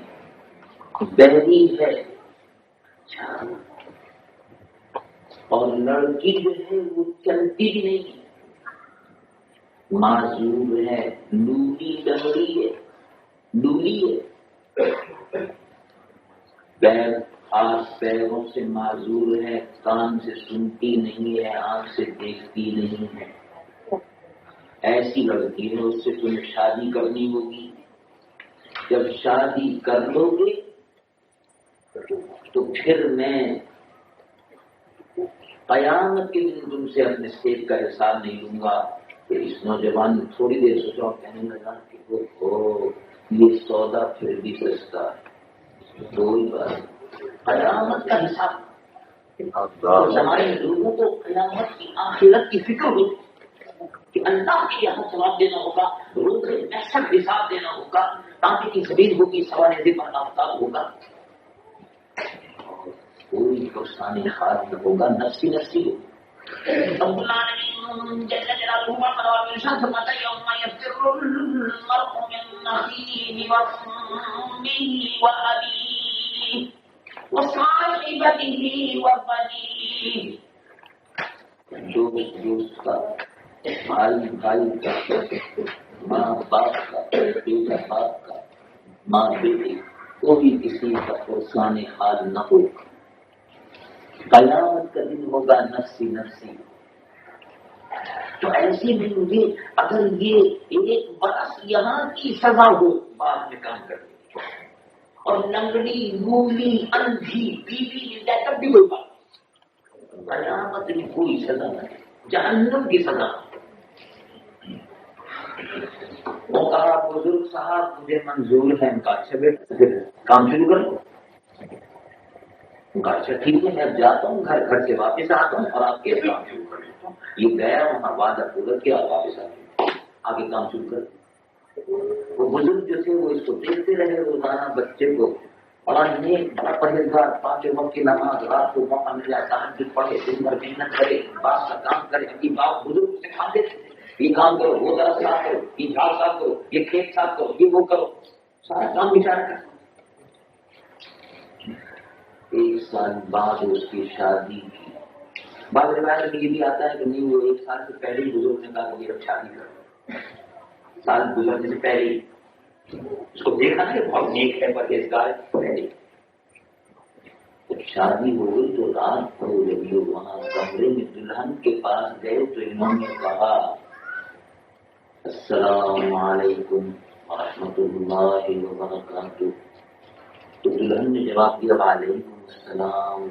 بہری ہے، اور لڑکی جو ہے وہ چلتی بھی نہیں ہے، معذور ہے، لولی لنگڑی ہے، لولی ہے، پیروں سے معذور ہے، کان سے سنتی نہیں ہے، آنکھ سے دیکھتی نہیں ہے، ایسی لڑکی ہے، اس سے تمہیں شادی کرنی ہوگی، جب شادی کر لو گے تو پھر میں قیامت کے دن تم سے اپنے سیب کا حساب نہیں لوں گا، کہ اس نوجوان نے تھوڑی دیر سوچا اور کہنے لگا کہ یہ سودا پھر بھی سستا ہے، کوئی بات قیامت کا حساب، ہمارے لوگوں کو قیامت کی آخرت کی فکر ہوتی کہ اللہ کے یہاں جواب دینا ہوگا، روز محشر حساب دینا ہوگا، تاکہ کی زمین ہوگی، سوال پر آفتاب ہوگا، کوئی پرسانی خاص نہ ہوگا، نفسی نفسی ہوگی۔ دوست کا، بھائی بھائی کا، ماں باپ کا، بیٹا باپ کا، ماں بیٹی، کوئی کسی کا پرسان حال نہ ہو. قیامت کا دن ہوگا نفسی نفسی. تو ایسے میں مجھے اگر یہ ایک برس یہاں کی سزا ہو بعد میں کام کرنے اور لنگڑی لولی اندھی بیوی مل جائے تب بھی کوئی بات. قیامت میں کوئی سزا نہیں, جہنم کی سزا. وہ کہا بزرگ صاحب مجھے منظور ہے. ان کا اچھا بیٹا پھر کام شروع کر لو. ان کا اچھا ٹھیک ہے میں اب جاتا ہوں, گھر سے واپس آتا ہوں اور آپ کے کام شروع کر لیتا ہوں. یہ گیا وہاں وعدہ پورا کیا اور واپس آگے کام شروع کر. وہ بزرگ جو تھے وہ اس کو دیکھتے رہے روزانہ بچے کو پڑھانے, بڑا پرہیزگار, 5 وقت کی نماز, رات کو موقع مل جائے تہجد پڑھے, دن بھر محنت کرے, باپ کا کام کرے. ابھی باپ بزرگ سے کھا دیتے تھے, یہ کام کرو, وہ درخت صاف کرو, یہ جھاڑ صاف کرو, یہ کھیت صاف کرو, یہ وہ کرو, سارا کام بیچارہ کرتا. 1 سال بعد اس کی شادی کی. بعض روایت میں یہ بھی آتا ہے کہ نہیں وہ 1 سال سے پہلے ہی بزرگ نے کہا کہ اب شادی کرو. سال گزرنے سے پہلے ہی اس کو دیکھا نا کہ بہت نیک ہے, پرہیزگار ہے, پہلے جب شادی ہو گئی تو رات کو جب یہ وہاں کمرے میں دلہن کے پاس گئے تو انہوں نے کہا السلام علیکم ورحمۃ اللہ وبرکاتہ. تو دلہن نے جواب دیا وعلیکم السلام.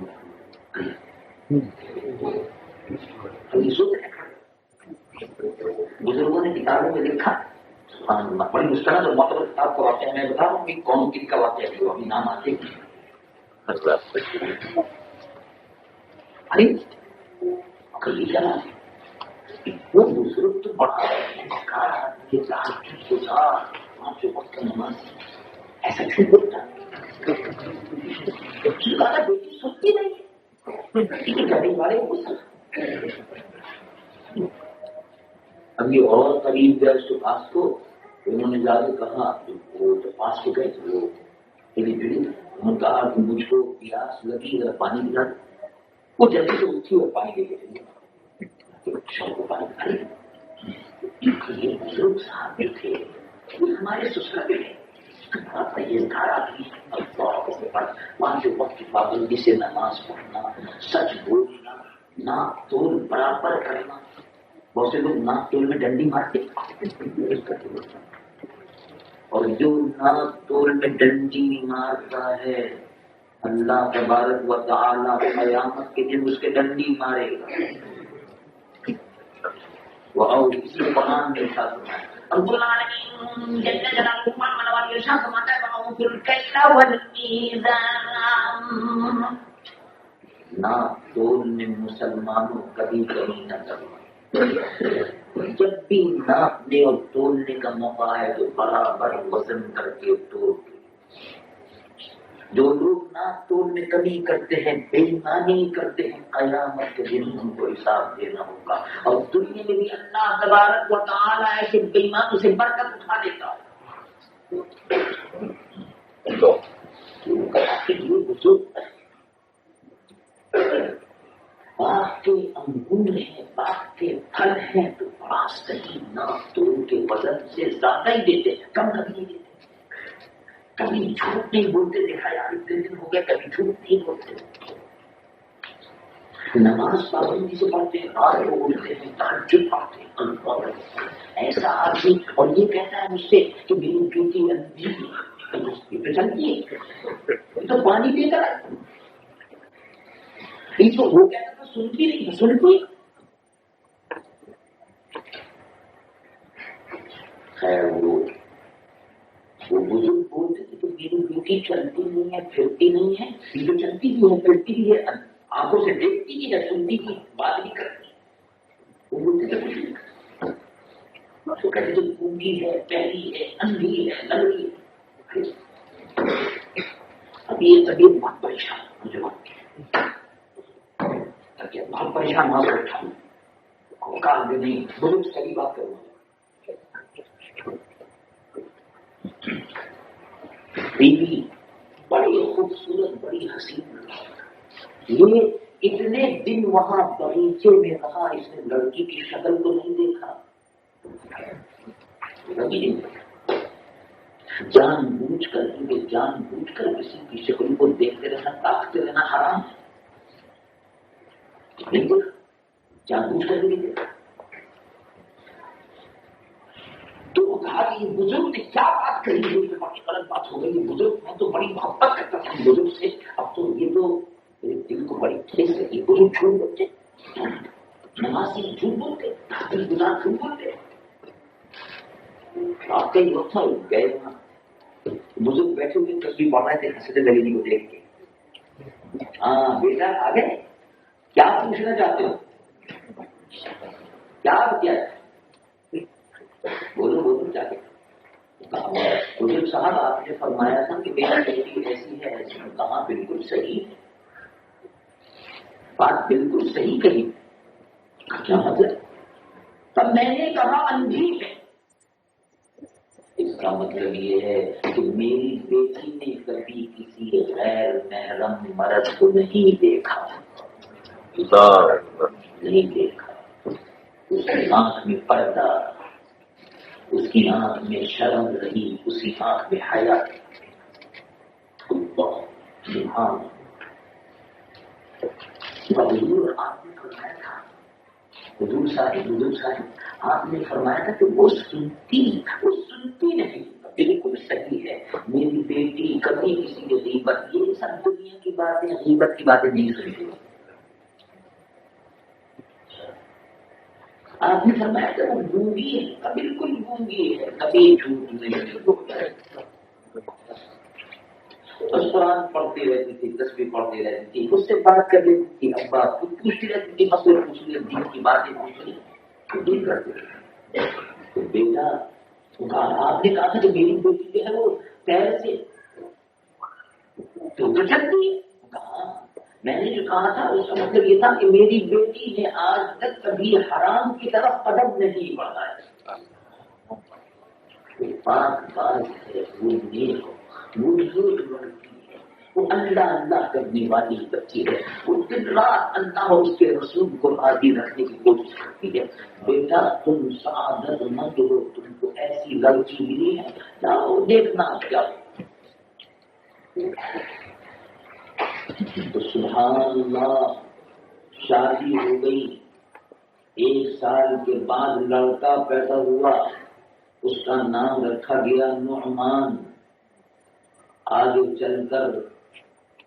بزرگوں نے کتابوں میں لکھا بڑی مستند اور معتبر کتاب کا واقعہ میں بتا رہا ہوں کہ کون کن کا واقعہ ہے, ابھی نام آتے ہیں. وہ بزرگ تو بڑا ایسا کیوں بولتا بیٹی سوچتی نہیں گھر والے. اب یہ اور قریب گیا اس کے پاس کو, انہوں نے جا کے کہا وہ تو پاس کو گئے تھے وہ انہوں نے کہا کہ مجھ کو پیاس لگی ذرا پانی پلا. وہ جلدی سے اٹھی اور پانی دے گئے بچوں کو پانی پلا. یہ بزرگ صاحب بھی تھے, ہمارے سسرا بھی تھے, پرہیزگار آدمی, 5 وقت کی پابندی سے نماز پڑھنا, سچ بولنا, ناک تول برابر کرنا. بہت سے لوگ ناک تول میں ڈنڈی مارتے, اور جو ناک تول میں ڈنڈی مارتا ہے اللہ تبارک و تعالی قیامت کے دن اس کے ڈنڈی مارے گا. وہ اور اسی قرآن میں ارشاد فرمایا رب العالمین جل جلالہ منوال ارشاد فرماتا ہے وَأَوْفُوا الْكَيْلَ وَالْمِيزَانَ. ناک تول میں مسلمانوں کبھی کمی نہ کرو. جب بھی ناپنے اور تولنے کا موقع ہے تو برابر وزن کر کے تول. جو لوگ ناپ تول میں کمی کرتے ہیں, بے ایمانی کرتے ہیں, قیامت کے دن ان کو حساب دینا ہوگا. اور دنیا میں بھی اللہ تبارک و تعالیٰ ایسے بے ایمانوں سے برکت اٹھا دیتا ہے. باغ کے انگور ہیں, باغ کے پھل ہیں تو بڑا صحیح ناپ تول کے وزن سے زیادہ ہی دیتے, کم کبھی نہیں دیتے. کبھی جھوٹ نہیں بولتے, دیکھا یار اتنے دن ہو گیا کبھی جھوٹ نہیں بولتے. نماز پابندی سے پڑھتے ہیں, رات کو اٹھتے ہیں, تہجد پڑھتے ہیں. ایسا آدمی اور یہ کہتا ہے مجھ سے کہ میری بیٹی اندھی تو چلتی ہے تو پانی دے کر تو وہ کہتا تھا سنتی نہیں, سنتی. خیر وہ بزرگ بولتے تھے کہ میری بیٹی چلتی نہیں ہے, پھرتی نہیں ہے. یہ تو چلتی بھی ہے, پھرتی بھی ہے, آنکھوں سے دیکھتی بھی ہے, سنتی بھی, بات بھی کرتی. وہ بولتے تھے کچھ نہیں کرتی. تو کہتے تھے گونگی ہے, پہلی ہے, اندھی ہے, لنگڑی ہے. اب یہ طبیعت بہت پریشان مجھے بہت پریشان ہوا بیٹھا ہوں. کہا کہ نہیں بزرگ صحیح بات کروں. بیوی بڑی خوبصورت, بڑی حسین. یہ اتنے دن وہاں باغیچے میں رہا, اس نے لڑکی کی شکل کو نہیں دیکھا. جان بوجھ کر کسی کی شکل کو دیکھتے رہنا، تاکتے رہنا حرام ہے. بالکل جان بوجھ کر بھی دیکھا. تو وہ کہا کہ یہ بزرگ نے کیا بات کہی ہے، یہ بڑی غلط بات ہو گئی. بزرگ میں تو بڑی محبت کرتا تھا بزرگ سے، اب تو یہ تو میرے دل کو بڑی ٹھیس لگی. بزرگ جھوٹ بولتے، نمازی جھوٹ بولتے، حافظ گزار جھوٹ بولتے. آپ کا ہی وقت تھا گئے وہاں، بزرگ بیٹھے ہوئے تصویر پڑھ رہے تھے حسرت علی جی کو دیکھ کے. ہاں بیٹا آ گئے، کیا پوچھنا چاہتے ہو، کیا کیا بولو کیا کہا. بزرگ صاحب آپ نے فرمایا تھا کہ میری بیٹی ایسی ہے ایسی. کہا بالکل صحیح، بات بالکل صحیح کہی. کیا مطلب؟ تب میں نے کہا اندھی ہے. اس کا مطلب یہ ہے کہ میری بیٹی نے کبھی کسی غیر محرم مرد کو نہیں دیکھا، نہیں دیکھا. اس کی آنکھ میں پردہ، اس کی آنکھ میں شرم رہی، اس کی آنکھ میں حیا. حضور آپ نے فرمایا تھا، حضور صاحب آپ نے فرمایا تھا کہ وہ سنتی نہیں. بالکل صحیح ہے، میری بیٹی کبھی کسی کی غیبت، یہ سب دنیا کی باتیں، غیبت کی باتیں نہیں سنتی. آپ نے فرمایا کہ وہ گونگی ہے، بالکل گونگی ہے، کبھی جھوٹ نہیں بولتا. بس قرآن پڑھتی رہتی تھی، تصویر پڑھتی رہتی تھی، اس سے بات کر لیتی تھی. ابا خود پوچھتی رہتی تھی، مسئلے پوچھ لی، دین کی باتیں پوچھ لی، دین کرتے رہتے. تو بیٹا آپ نے کہا تھا کہ میری بیٹی جو ہے وہ پیر سے تو چلتی ہے. کہا میں نے جو کہا تھا اس کا مطلب یہ تھا کہ میری بیٹی نے آج تک کبھی حرام کی طرف قدم نہیں بڑھا ہے. پاک باز ہے، وہ نیک ہو، وہ نیک لڑکی ہے، وہ اللہ کرنے والی بچی ہے، وہ دن رات اللہ اور اس کے رسول کو راضی رکھنے کی کوشش کرتی ہے. بیٹا تم سعادت مند ہو، تم کو ایسی لڑکی ملی ہے، جاؤ دیکھنا کیا. تو سبحان اللہ شادی ہو گئی. 1 سال کے بعد لڑکا پیدا ہوا، اس کا نام رکھا گیا نعمان. آگے چل کر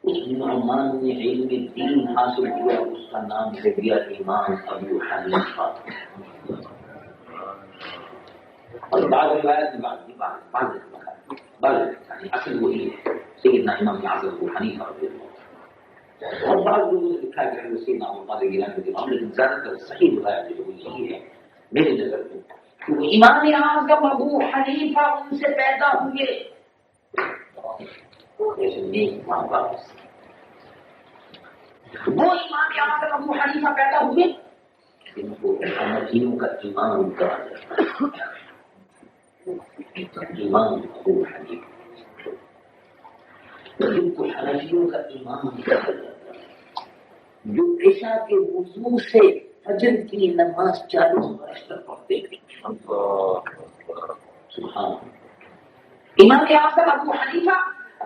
اس نعمان نے علم دین حاصل کیا، اس کا نام ہو گیا امام ابو حنیفہ. اور بعض روایت اصل وہی ہے سیدنا امام اعظم ابو حنیفہ رضی اللہ. اور بعض لوگوں نے لکھا کہ وہ سیدنا ابو قادر گیلانی رضی اللہ، لیکن زیادہ تر صحیح روایت جو یہی ہے میری نظر میں. امام اعظم ابو حنیفہ ان سے پیدا ہوئے، جیسے نیک ماں باپ. وہ امام اعظم ابو حنیفہ پیدا ہوئے جن کو حنفیوں کا امام کہا جاتا ہے. امام ابو حنیفہ جن کو حنفیوں کا امام کہا جاتا ہے، جو عشاء کے وضو سے فجر کی نماز 40 برس تک پڑھتے تھے. سبحان امام اعظم ابو حنیفہ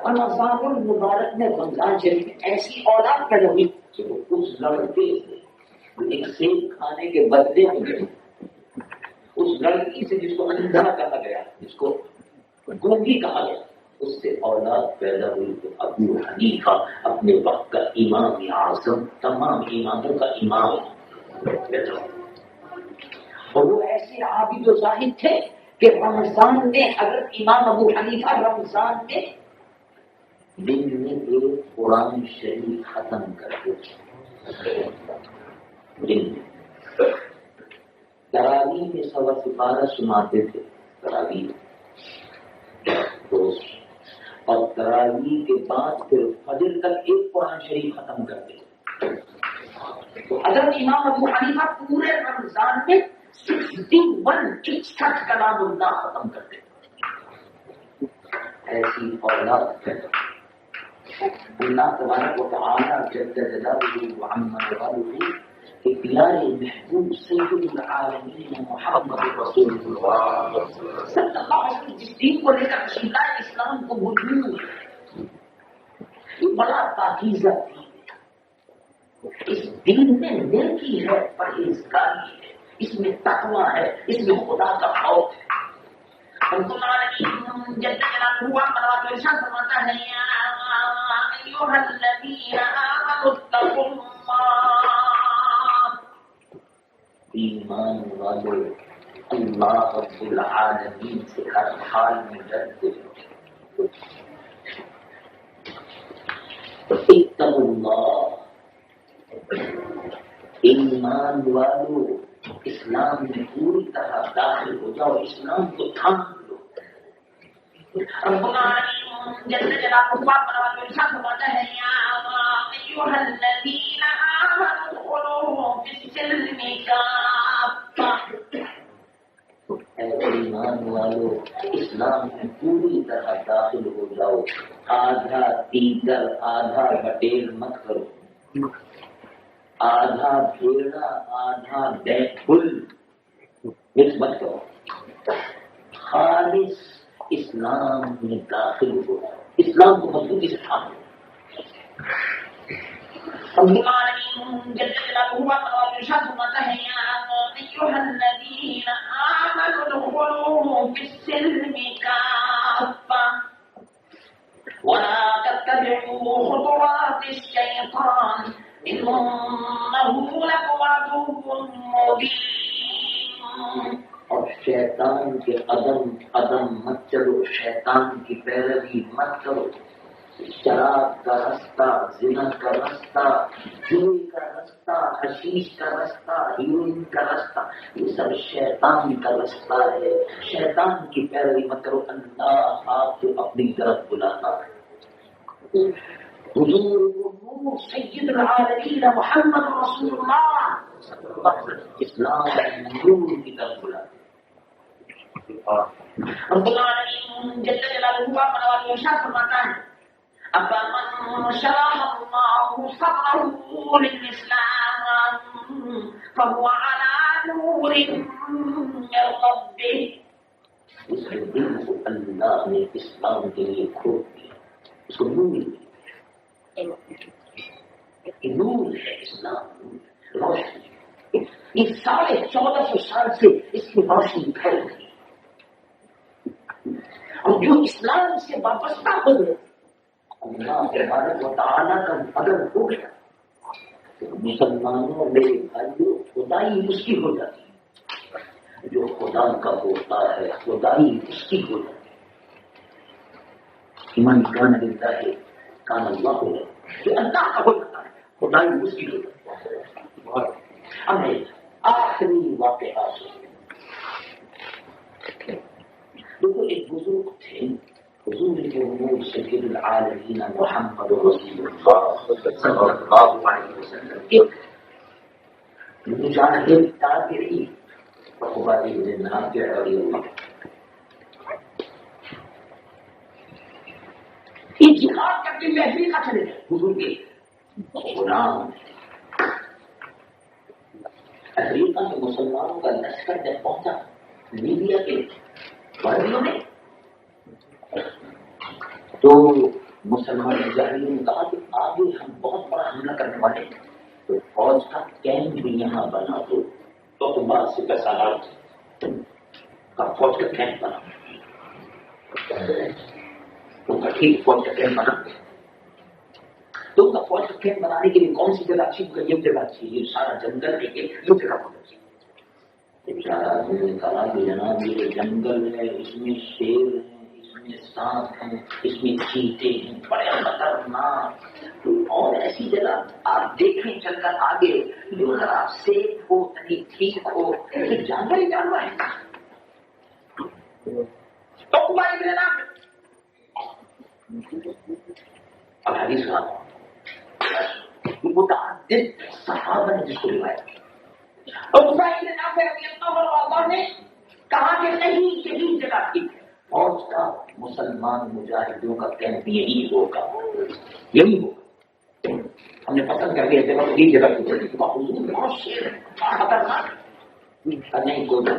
رمضان المبارک میں رمضان شریف میں ایسی اولاد پیدا ہوئی کہ اس لڑکے سے ایک سیب کھانے کے بدلے میں اس لڑکی سے جس کو اندھا کہا گیا، جس کو گونگی کہا گیا، اس سے اولاد پیدا ہوئی. تو ابو حنیفہ اپنے وقت کا امام اعظم، تمام اماموں کا امام پیدا ہوا. اور وہ ایسے عابد و زاہد تھے کہ رمضان میں حضرت امام ابو حنیفہ رمضان میں دن میں ایک قرآن شریف ختم کرتے تھے. دن میں تراویح میں 1.25 سپارہ سناتے تھے تراویح، اور تراویح کے بعد پھر فجر تک ایک قرآن شریف ختم کرتے تھے. تو حضرت امام ابو حنیفہ پورے رمضان میں 61 کلام اللہ ختم کرتے تھے. ایسی اولاد اللہ تبارک و تعالی جل جلالہ وعظم جلالہ کہ پیارے محبوب سید العالمین محمد رسول اللہ صلی اللہ علیہ وسلم جس دین کو لے کر تشریف لائے اسلام کو وجود یہ بڑا پاکیزہ دین ہے. اس دین میں نیکی ہے، پرہیزگاری ہے، اس میں تقویٰ ہے، اس میں خدا کا خوف ہے. رب العالمین جل جلالہ منوات ارشاد فرماتا ہے یا ایھا الذین آمنوا اتقوا اللہ، ایمان والو اللہ رب العالمین سے ہر حال میں ڈرتے ہو. اتقوا اللہ، ایمان والو اسلام میں پوری طرح داخل ہو جاؤ، اسلام کو تھام لو. رب العالمین جل جلالہ منوات ارشاد فرماتا ہے یا ایھا الذین آمنوا ادخلوا فی السلم کافہ، اے ایمان والو اسلام میں پوری طرح داخل ہو جاؤ، آدھا تیتر آدھا بٹیر مت کرو، آدھا بھیڑا آدھا بیک فل مکس مت کرو، خالص اسلام میں داخل ہو، اسلام کو مضبوطی سے تھامو. رب العالمین جل جلالہ منوات ارشاد فرماتا ہے یا ایھا الذین آمنوا ادخلوا فی السلم کافہ ولا تتبعوا خطوات الشیطان انہ لکم عدو مبین. اور شیطان کے قدم مت چلو، شیطان کی پیروی مت کرو. شراب کا رستہ، زنا کا رستہ، جوئی کا رستہ، حشیش کا رستہ، ہیروئن کا رستہ، یہ سب شیطان کا رستہ ہے. شیطان کی پیروی مت کرو، اللہ آپ کو اپنی طرف بلاتا ہے. حضور سید العالمین محمد رسول اللہ اسلام نور کی طرف بلاتا ہے. رب العالمین جل جلالہ منوات ارشاد فرماتا ہے أَفَمَنْ شَرَحَ اللَّهُ صَدْرَهُ لِلْإِسْلَامِ فَهُوَ عَلَى نُورٍ مِّن رَّبِّهِ، اس کے دل کو اللہ نے اسلام کے لیے کھول دیا، اس کو نور مل گیا. نور ہے اسلام، روشنی. یہ 1450 سال سے اس کی روشنی پھیل گئی. اور جو اسلام سے وابستہ ہو گئے اللہ تبارک و تعالیٰ کا اگر ہو گیا تو مسلمانوں میرے بھائیوں خدائی اس کی ہو جاتی ہے. جو خدا کا ہوتا ہے خدائی اس کی ہو جاتی ہے. من کان للہ کان اللہ ہو جاتا ہے، جو اللہ کا ہو جاتا ہے خدائی اس کی ہو جاتی ہے. ہمیں آخری واقعہ دیکھو، ایک بزرگ تھے حضور الامور سید العالمین محمد رسول اللہ صلی اللہ علیہ وسلم، ایک مجاہد تابعی عقبہ بن نافع رضی اللہ عنہ، یہ جہاد کر کے افریقہ چلے گئے. حضور کے غلام افریقہ میں مسلمانوں کا لشکر جب پہنچا لیبیا کے وادیوں میں تو مسلمان مجاہدین نے کہا کہ آگے ہم بہت بڑا حملہ کرنے والے ہیں، تو فوج کا کیمپ بھی یہاں بنا دو. تو بعد سے کسالات کا فوج کا کیمپ بنا تو ٹھیک فوج کا کیمپ بنا. تو کا فوج کا کیمپ بنانے کے لیے کون سی جگہ اچھی؟ یہ جگہ اچھی، یہ سارا جنگل ہے، یہ جگہ بہت اچھی. کہا کہ جناب یہ جنگل ہے، اس میں شیر ہے، سانپ ہیں، اس میں چیتے ہیں، بڑے خطرناک. اور ایسی جگہ آپ دیکھیں چل کر آگے جو ذرا سیف ہو، یعنی ٹھیک ہو، جانور ہی جانور ہے. اب حدیث متعدد صحابہ نے جس کو روایت کی. نے کہا کہ نہیں یہی جگہ تھی. فوج کا مسلمان مجاہدوں کا کیمپ یہی ہوگا، یہی ہوگا. ہم نے پسند کر کے یہ جگہ حضور بہت شیر ہے، خطرناک نہیں کوئی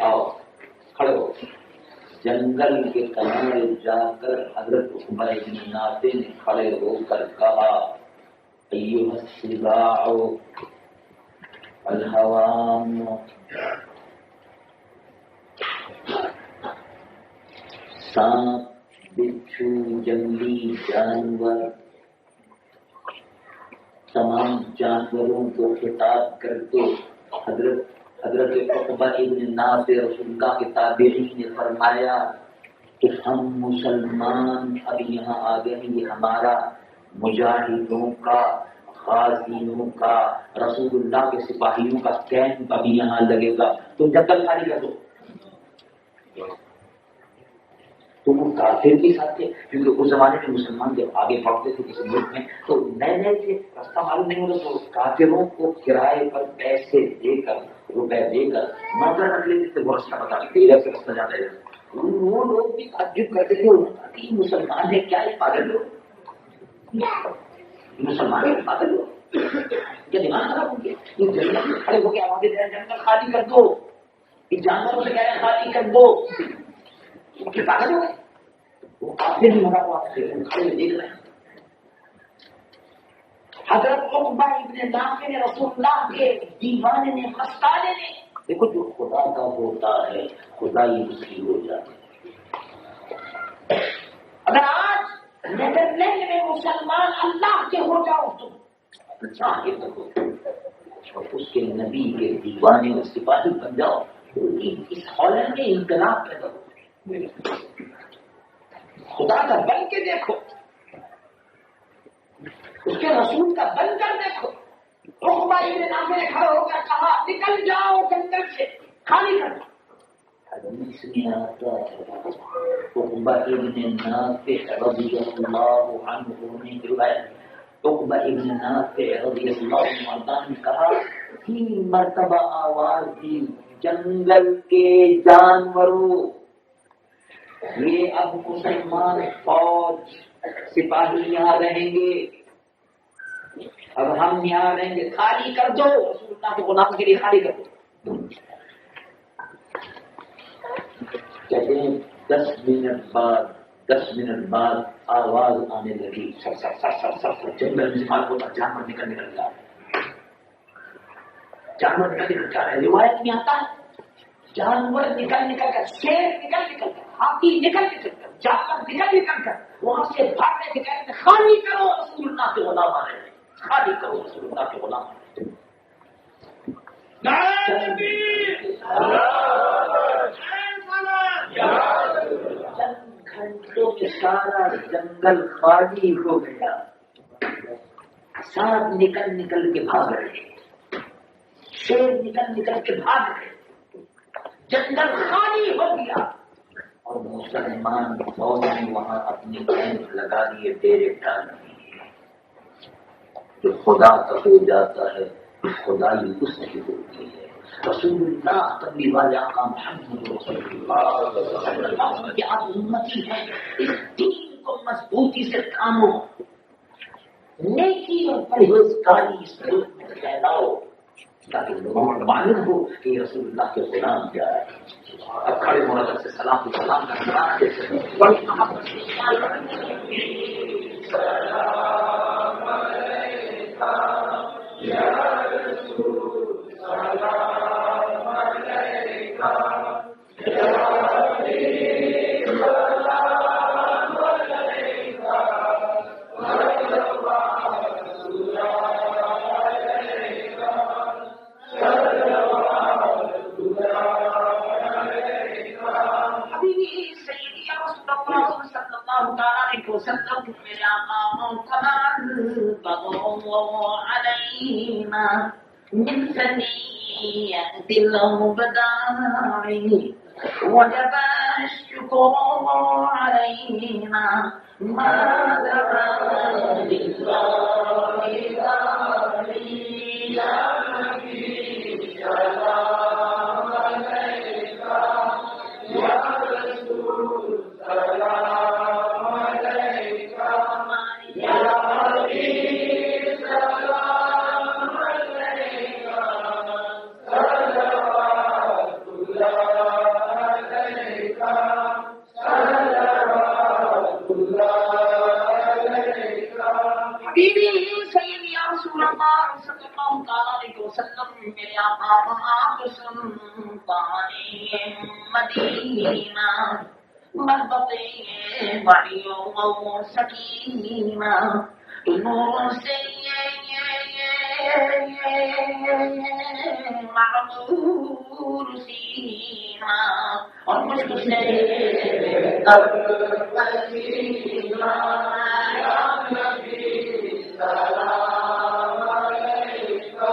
آؤ کھڑے ہو. جنگل کے کنارے جا کر حضرت عقبہ بن نافع نے کھڑے ہو کر کہا ایھا السباع الحوام، سانپ بچھو جنگلی جانور، تمام جانوروں کو خطاب کرتے حضرت عقبہ ابن نافع رسول اللہ کے تابعین نے فرمایا کہ ہم مسلمان اب یہاں آ گئے ہیں، یہ ہمارا مجاہدوں کا، غازیوں کا، رسول اللہ کے سپاہیوں کا کیمپ ابھی یہاں لگے گا، تم جنگل خالی کر دو. تو وہ کافر بھی ساتھ تھے، کیونکہ اس زمانے میں مسلمان جب آگے بڑھتے تھے کسی ملک میں تو نئے نئے تھے، راستہ معلوم نہیں ہوتا، تو کافروں کو کرائے پر پیسے دے کر، روپے دے کر نوکر رکھ لیتے تھے، وہ راستہ بتا دیتے ادھر سے راستہ جاتا ہے. وہ لوگ بھی تعجب کرتے تھے، مسلمان ہے کیا یہ پاگل لوگ، مسلمان ہے پاگل لوگ، کیا دماغ خراب ہو گیا؟ جنگل میں کھڑے ہو کے آواز جنگل خالی کر دو، جانوروں سے کہہ رہے خالی کر دو، پاگل ہو گئے. وہ کافی مرا ہوا کھڑے دیکھ رہے ہیں. حضرت عقبہ ابن نافع نے رسول اللہ کے دیوانے نے مستانے نے دیکھو جو خدا کا ہوتا ہے خدا ہی اس کی ہو جاتی ہے. اگر آج نیدرلینڈ میں مسلمان اللہ کے ہو جاؤ تم چاہے تو اور اس کے نبی کے دیوانے اور سپاہی بن جاؤ تو اس ہالینڈ میں انقلاب پیدا ہو. خدا کا بن کے دیکھو، اس کے رسول کا بن کر دیکھو. عقبہ ابن نافع نے کھڑا ہو کر کہا نکل جاؤ جنگل سے، خالی کر دو. حدیث میں آتا ہے عقبہ ابن نافع رضی اللہ عنہ نے روایت، عقبہ ابن نافع رضی اللہ عنہ نے کہا 3 مرتبہ آواز دی جنگل کے جانوروں، یہ اب مسلمان فوج سپاہی یہاں رہیں گے، اب ہم یہاں رہیں گے، خالی کر دو، رسول اللہ کے غلام کے لیے خالی کر دو. کہتے ہیں 10 منٹ بعد آواز آنے لگی، سر سر سر سر سر سر جنگل میں مال ہوتا جانور نکل جا رہا ہے، جانور نکل جا رہا ہے. روایت میں آتا ہے جانور نکل کر، شیر نکل کر، ہاتھی نکل کر، جانور نکل کر وہاں سے بھاگنے کے کہتے ہیں خالی کرو رسول اللہ کے غلام آ رہے ہیں، خالی کرو رسول اللہ کے غلام آ رہے ہیں. چند گھنٹوں میں سارا جنگل خالی ہو گیا، سانپ نکل کے بھاگ رہے، شیر نکل کے بھاگ رہے، جنگل خالی ہو گیا اور مسلمان فوج نے وہاں اپنے کیمپ لگا دیے، ڈیرے ڈال دیے. جو خدا کا ہو جاتا ہے خدائی اس کی ہوتی ہے. رسول اللہ تبلیغ والے آقا محمد رسول اللہ کی آپ امتی ہیں، اس دین کو مضبوطی سے تھامو، نیکی اور پرہیزگاری اس ملک میں پھیلاؤ تاکہ لوگوں کو معلوم ہو کہ رسول اللہ کے غلام کیا ہے. اب کھڑے ہونا سے سلام کرنا بڑی محبت سے سلام علیکہ یا رسول سلام علیکہ یا حبیب سلام علیکہ میرے آقا علینا من ثنیۃ الوداع وجب الشکر علینا ما دعا للہ یا نبی سلام علیکہ یا رسول سلام علیکہ یا حبیب صلی اللہ تعالیٰ علیہ وسلم میرے آقا آپ سلطان مدینہ محبت بڑی و سکینہ نور سے معمور سینہ اور مجھ سے مدینہ یا نبی سلام علیکہ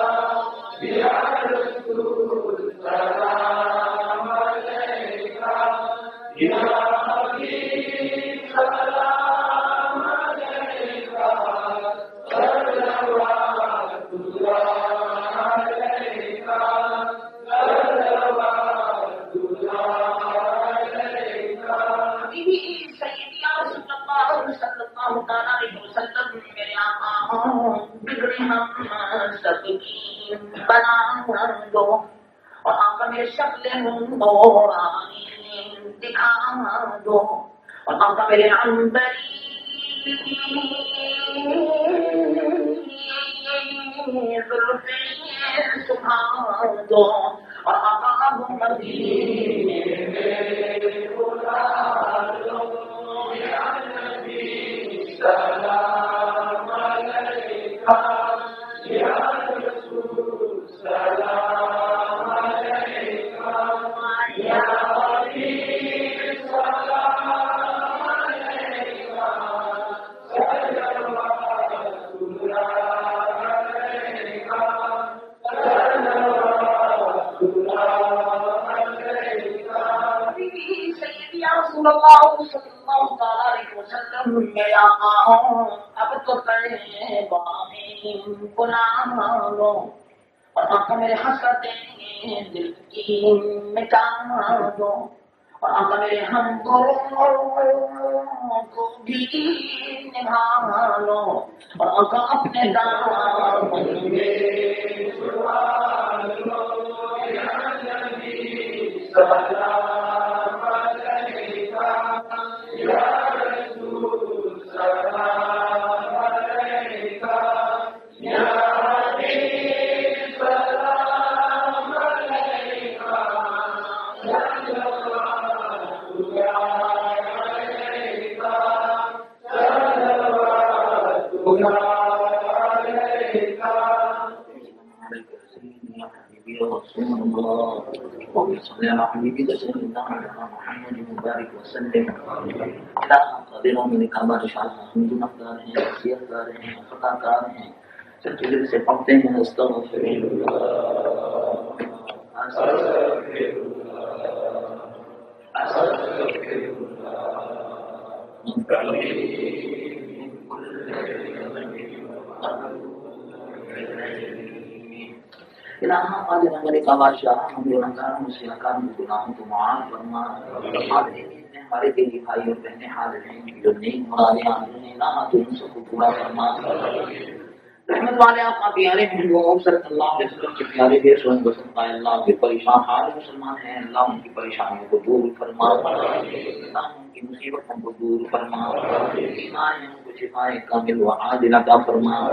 یا رسول سلام علیکہ یا حبیب سلام علیکہ صلوات اللہ علیکہ صلوات اللہ علیکہ سیدی یا رسول اللہ صلی اللہ تعالیٰ علیہ وسلم میرے آقا بگڑے ہم سب کی بنا دو اور آقا میرے شکل نورانی دکھا دو اور آقا میرے عنبری زلفیں سکھا دو اور آقا اب مدینے میں بلا دو یا نبی سلام علیکہ یا رسول سلام علیکہ یا حبیب سلام علیکہ صلوات اللہ علیکہ صلوات اللہ علیکہ سیدی یا رسول اللہ صلی اللہ تعالیٰ علیہ وسلم میرے آقا اب تو طیبہ میں بلا لو اور آقا میرے حسرتیں دل کی مٹا دو اور آقا میرے ہم کو بھی نبھا لو اور آقا اپنے دامن میں چھپا لو یا نبی سلام علیکہ یا رسول سلام علیکہ یا حبیب سلام علیکہ صلوات اللہ علیکہ صلوات اللہ علیکہ رسول اللہ صلی اللہ علیہ وسلم محمد مبارک وسلم قادر میں کعبہ شاہ حمد مقدار ہیں حیثیت دار ہیں خطا کار ہیں سب چیزیں سے پڑھتے ہیں استغفر اللہ استغفر اللہ استغفر الہا قادر ہمارے کا بادشاہ ہم گناہگاروں سے اکرم گناہوں کو معاف فرما ہمارے دلی بھائی اور بہنیں حاضر ہیں جو نیک مرادیں حاضر ہیں الہا تو ان سب کو پورا فرما رحمت والے آقا پیارے محبوب صلی اللہ علیہ وسلم کے پیارے دیر سوئن بسن پائے اللہ کے پریشان حال مسلمان ہیں اللہ ان کی پریشانیوں کو دور فرما اللہ ان کی مصیبتوں کو دور فرما بیماریوں کو شفائے کامل و عاجل عطا فرما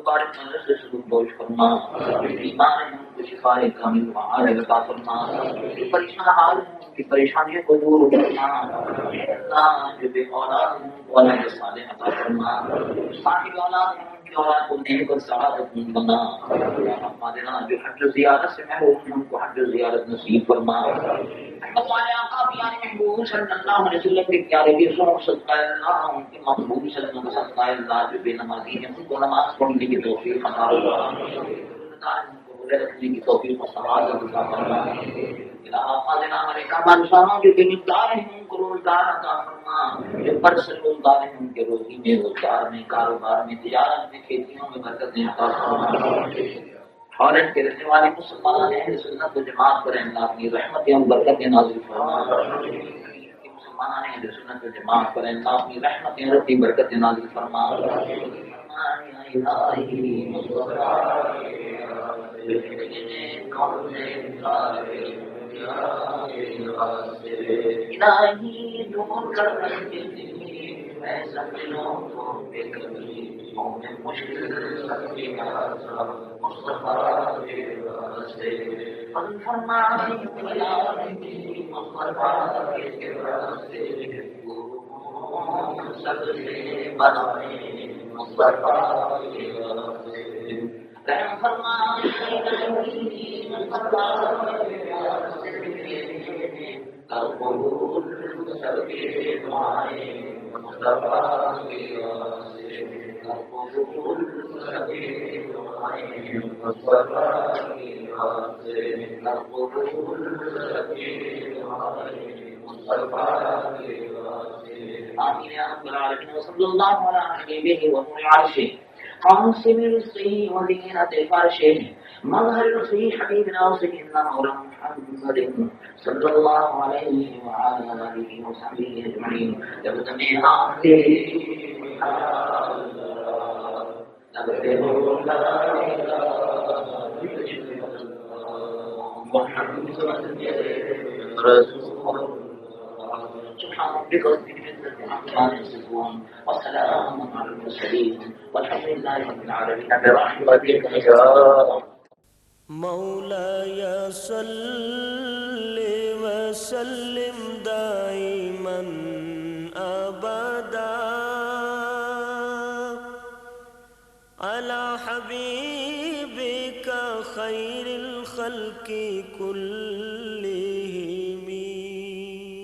بارک نظر سے سلوک دوش فرما بیمار ہیں ان کو شفاء کامل و عاجل عطا فرما پریشان حال ہیں ان کی پریشانیوں کو دور فرما اللہ جو بے اولاد ہیں اولاد صالح عطا فرما صاحب اولاد ہیں ان کی اولاد کو نیک اور سعادت مند بنا ہمارے جو حج و زیارت سے محروم ہیں ان کو حج و زیارت نصیب فرما ہمارے آقا پیارے محبوب صلی اللہ علیہ وسلم کے پیارے بیسوں صدقہ اللہ ان کے محبوب صلی اللہ علیہ وسلم صدقہ اللہ جو بے نمازی ہیں ان کو نماز پڑھنے کی توفیق عطا فرما ان کو روزے رکھنے کی توفیق و سعادت عطا فرما الہ ہمارے کعبہ جو بے مقدار ہیں ان کو روزگار عطا فرما جو پرسن روزگار ہیں ان کے روزی میں روزگار میں کاروبار میں تجارت میں کھیتیوں میں برکتیں عطا فرما ہالینڈ کے رہنے والے مسلمان اہل سنت و جماعت پر اللہ اپنی رحمتیں اور برکتیں نازل فرما مسلمان اہل سنت و جماعت پر اللہ اپنی رحمتیں اور اپنی برکتیں نازل فرما الہی دور کر میں سب لوگوں کو بے کبھی مومن مشکل مصطفیٰ کے واسطے فرمائی مصطفیٰ کے واسطے سب سے بنائے مصطفیٰ کے واسطے رحم فرمائی مصطفیٰ کے واسطے قبول سب کے دعائیں مصطفیٰ کے واسطے قبول سب کے دعائیں مصطفیٰ کے واسطے قبول سب کے دعائیں مصطفیٰ کے واسطے آمین یا رب العالمین وصلی اللہ علی حبیبہ ونور عرشہ قاسم رزقه وزينة فرشه مظهر رزقه حبيبنا وسيدنا مولانا محمد صلى الله عليه وعلى آله وصحبه أجمعين يبتغي آخره محمد رسول سبحان ربك رب العزة عما يصفون وسلام على المرسلين والحمد لله رب العالمين برحمتك يا مولاي صل وسلم دائما أبدا على حبيبك خير الخلق كل